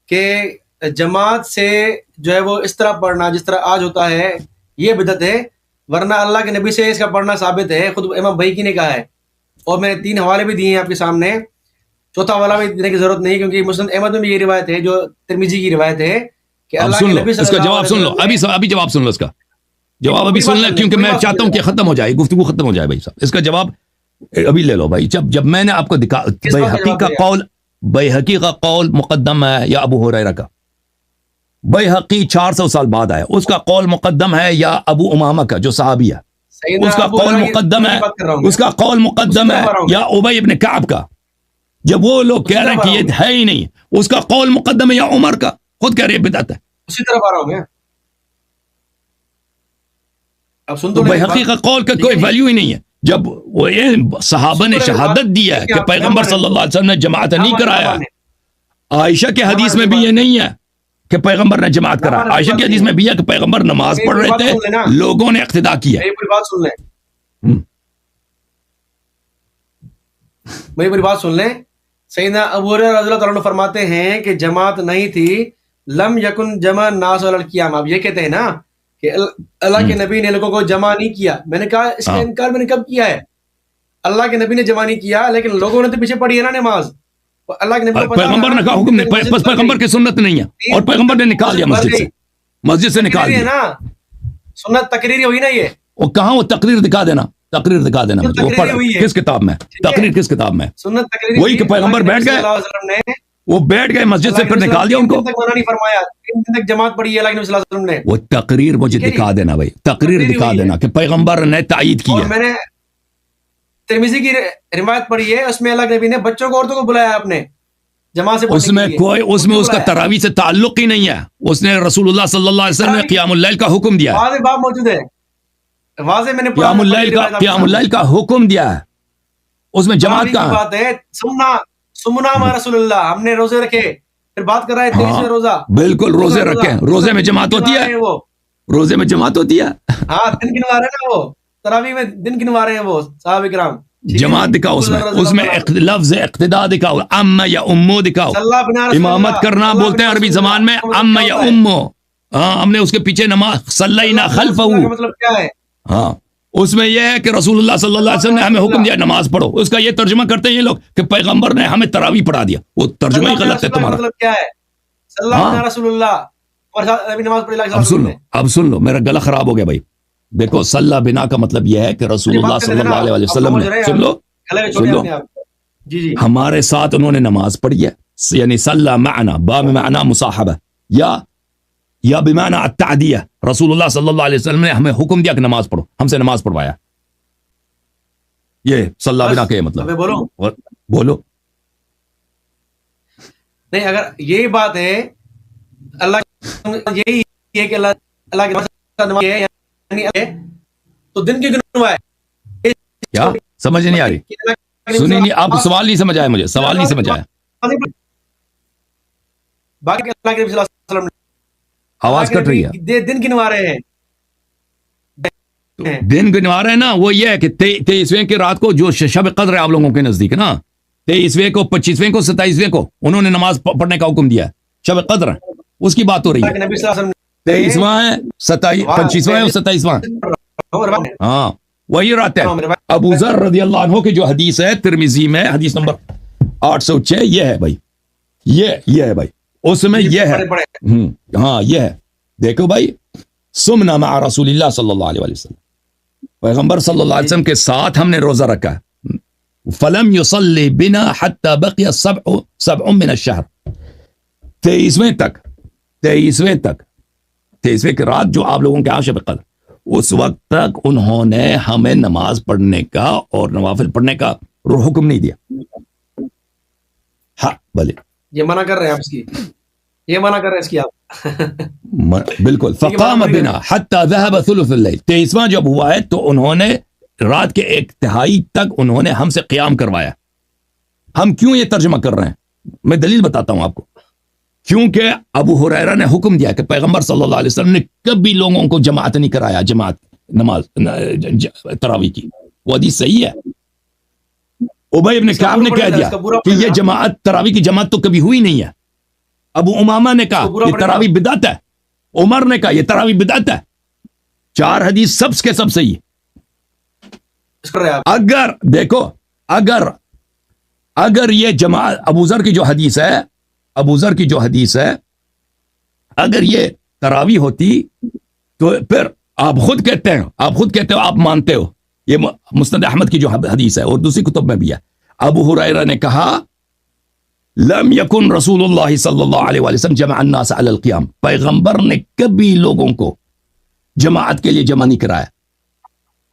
کہ جماعت سے جو ہے وہ اس طرح پڑھنا جس طرح آج ہوتا ہے یہ بدعت ہے ورنہ اللہ کے نبی سے اس کا پڑھنا ثابت ہے. خود امام بھائی نے کہا ہے. اور میں نے 3 حوالے بھی دیے ہیں آپ کے سامنے. چوتھا حوالہ بھی دینے کی ضرورت نہیں کیونکہ مسند احمد میں بھی یہ روایت ہے جو ترمذی کی روایت ہے کہ اللہ کے نبی اس کا جواب سن لو. ابھی جواب سن لو. اس کا جواب ابھی سن لیں کیونکہ میں چاہتا ہوں کہ ختم ہو جائے گفتگو ختم ہو جائے بھائی صاحب. اس کا جواب ابھی لے لو بھائی. جب میں نے آپ کو دکھا بیہقی کا قول مقدم ہے یا ابو ہریرہ کا. بیہقی 400 سال بعد آیا. اس کا قول مقدم ہے یا ابو امامہ کا جو صحابی ہے اس کا قول مقدم ہے. اس کا قول مقدم ہے یا ابی ابن کعب کا. جب وہ لوگ کہہ رہے ہیں کہ یہ ہے ہی نہیں اس کا قول مقدم ہے یا عمر کا. خود کہہ رہے ہیں بدعت ہے. اسی طرف آ رہا ہوں میں. اب سن تو بیہقی کا قول کا کوئی ویلیو ہی نہیں ہے. جب وہ صحابہ نے شہادت دیا ہے کہ پیغمبر صلی اللہ علیہ وسلم نے جماعت نہیں کرایا. عائشہ کے حدیث میں بھی یہ نہیں ہے کہ پیغمبر نے جماعت کرایا. عائشہ کی حدیث میں بھی ہے کہ پیغمبر نماز پڑھ رہے تھے لوگوں نے اقتدا کیا. میری پوری بات سن لیں. سیدنا ابو ہریرہ رضی اللہ عنہ فرماتے ہیں کہ جماعت نہیں تھی. لم یکن جمع الناس علی القیام. آپ یہ کہتے ہیں نا کہ اللہ کے نبی نے لوگوں کو جمع نہیں کیا. میں نے کہا اس کا انکار میں نے کب کیا ہے؟ اللہ کے نبی نے جمع نہیں کیا لیکن لوگوں نے تو پیچھے پڑھی ہے نا نماز. اللہ کے نبی پیغمبر نے کہا حکم نہیں بس پیغمبر کی سنت نہیں ہے اور پیغمبر نے نکال دیا مسجد سے نکال دیا نا. سنت تقریری ہوئی نا. یہ وہ کہاں وہ تقریر دکھا دینا مجھے. وہ پڑھ کس کتاب میں تقریر کس کتاب میں سنت تقریری وہی کہ پیغمبر بیٹھ گئے وہ بیٹھ گئے مسجد سے پھر نکال دیا ان کو. جماعت پڑھی ہے اللہ کے نبی صلی اللہ علیہ وسلم نے. وہ تقریر مجھے دکھا دینا بھائی. تقریر دکھا دینا کہ پیغمبر نے تائید کی ہے. میں نے ترمذی کی روایت پڑھی ہے اس میں اللہ کے نبی نے بچوں کو عورتوں کو بلایا آپ نے جماعت سے اس میں کوئی اس میں اس کا تراویح سے تعلق ہی نہیں ہے. اس نے رسول اللہ صلی اللہ علیہ وسلم نے قیام اللیل کا حکم دیا ہے. واضح باب موجود ہے, واضح میں نے قیام اللیل کا حکم دیا ہے, اس میں جماعت کا بات ہے. سمنا ما رسول اللہ, ہم نے روزے رکھے, پھر بات کر رہا ہے 23 روزہ. بالکل روزے رکھے, روزے میں جماعت ہوتی ہے, روزے میں جماعت ہوتی ہے. ہاں دن گنوا رہے ہیں نا, وہ تراویح میں دن گنوا رہے ہیں وہ صحابہ کرام. جماعت دکھاؤ, اس میں لفظ اقتداء دکھاؤ, ام یا امو دکھاؤ. امامت کرنا بولتے ہیں عربی زبان میں ام یا امو. ہاں ہم نے اس کے پیچھے نماز صلینا خلفہ, مطلب کیا ہے؟ ہاں اس میں یہ ہے کہ رسول اللہ صلی اللہ علیہ وسلم نے ہمیں حکم دیا نماز پڑھو. اس کا یہ ترجمہ کرتے ہیں یہ لوگ کہ پیغمبر نے ہمیں تراویح پڑھا دیا. وہ ترجمہ ہی غلط ہے تمہارا. مطلب کیا ہے صلی اللہ علیہ رسول اللہ اور نبی نماز پڑھی. اب سن لو, میرا گلا خراب ہو گیا بھائی. دیکھو صلی بنا کا مطلب یہ ہے کہ رسول اللہ صلی اللہ علیہ وسلم نے, سن لو جی ہمارے ساتھ انہوں نے نماز پڑھی ہے, یعنی صلی معنا, با میں معنی مصاحبہ یا بمعنی التعدیہ. رسول اللہ صلی اللہ علیہ وسلم نے ہمیں حکم دیا کہ نماز پڑھو, ہم سے نماز پڑھوایا. یہ صلی بنا کا یہ مطلب. بولو نہیں, اگر یہی بات ہے اللہ یہی ہے کہ اللہ کے تو دن کی گنوائے کیا سمجھ نہیں آ رہی؟ سنی نہیں آپ, سوال نہیں سمجھ آیا مجھے, سوال نہیں سمجھ آیا. باقی اللہ کے نبی صلی اللہ علیہ وسلم آواز کٹ رہی ہے. دن گنوا رہے ہیں, دن گنوا رہے ہیں نا, وہ یہ ہے کہ 23ویں کی رات کو جو شب قدر ہے آپ لوگوں کے نزدیک نا, 23ویں کو 25ویں کو 27ویں کو انہوں نے نماز پڑھنے کا حکم دیا ہے. شب قدر اس کی بات ہو رہی ہے. 23واں ہے, 25واں ہے, 27واں. ہاں وہی رات ہے. ابو ذر رضی اللہ عنہ کی جو حدیث ہے ترمذی میں حدیث نمبر 806, یہ ہے بھائی, یہ ہے بھائی, اس میں یہ ہے. ہاں یہ ہے, دیکھو بھائی, سمنا مع رسول اللہ صلی اللہ علیہ وسلم, پیغمبر صلی اللہ علیہ وسلم کے ساتھ ہم نے روزہ رکھا ہے. فلم يصلي بنا حتى بقي سبع من الشهر, 23ویں کی رات جو آپ لوگوں کے یہاں شب قدر, اس وقت تک انہوں نے ہمیں نماز پڑھنے کا اور نوافل پڑھنے کا حکم نہیں دیا. ہاں بھلے یہ منع کر رہے ہیں آپ اس کی, یہ منع کر رہے ہیں اس کی آپ. بالکل. فقام بنا حتى ذهب ثلث الليل, 23واں جب ہوا ہے تو انہوں نے رات کے 1/3 تک انہوں نے ہم سے قیام کروایا. ہم کیوں یہ ترجمہ کر رہے ہیں, میں دلیل بتاتا ہوں آپ کو. کیونکہ ابو ہریرہ نے حکم دیا کہ پیغمبر صلی اللہ علیہ وسلم نے کبھی لوگوں کو جماعت نہیں کرایا, جماعت نماز تراویح کی. وہ حدیث صحیح ہے. ابی ابن کعب نے کہہ دیا کہ یہ جماعت تراویح کی جماعت تو کبھی ہوئی نہیں ہے. ابو امامہ نے کہا یہ تراویح بدعت ہے. عمر نے کہا یہ تراویح بدعت ہے. 4 حدیث سب کے سب صحیح. اگر دیکھو اگر یہ جماعت ابو ذر کی جو حدیث ہے اگر یہ تراویح ہوتی تو پھر آپ خود کہتے ہو آپ مانتے ہو, یہ مسند احمد کی جو حدیث ہے اور دوسری کتب میں بھی ہے. ابو ہریرہ نے کہا لم یکن رسول اللہ صلی اللہ علیہ وسلم جمع الناس علی القیام, پیغمبر نے کبھی لوگوں کو جماعت کے لیے جمع نہیں کرایا,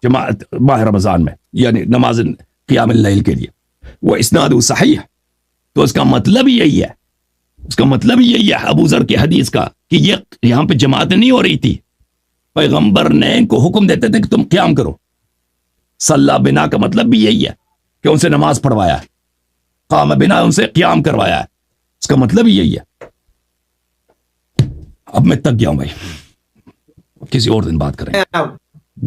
جماعت ماہ رمضان میں, یعنی نماز قیام اللیل کے لیے. وہ اسناد صحیح, تو اس کا مطلب یہی ہے, ابو ذر کی حدیث کا, کہ یہ یہاں پہ جماعت نہیں ہو رہی تھی, پیغمبر نے ان کو حکم دیتے تھے کہ تم قیام کرو. صلی بنا کا مطلب بھی یہی ہے کہ ان سے نماز پڑھوایا ہے, قام بنا ان سے قیام کروایا ہے, اس کا مطلب ہی یہی ہے. اب میں تک گیا ہوں بھائی, کسی اور دن بات کریں.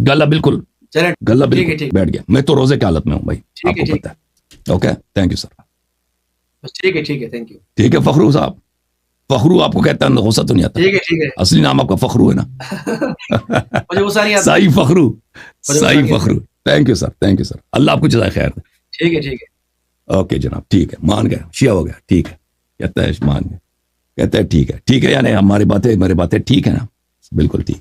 گلا بالکل بیٹھ گیا, میں تو روزے کی حالت میں ہوں بھائی, آپ کو پتہ ہے. Okay thank you sir. ٹھیک ہے تھینک یو. ٹھیک ہے فخرو صاحب, فخرو آپ کو کہتا ہے غصہ تو نہیں آتا. ٹھیک ہے اصلی نام آپ کا فخرو ہے نا. مجھے غصہ نہیں آتا. صحیح فخرو. تھینک یو سر, اللہ آپ کو جزائے خیر دے. ٹھیک ہے اوکے جناب, ٹھیک ہے, مان گئے, شیعہ ہو گیا, ٹھیک ہے, کہتا ہے مان گئے, کہتا ہے ٹھیک ہے یعنی ہماری باتیں ٹھیک ہے نا, بالکل ٹھیک.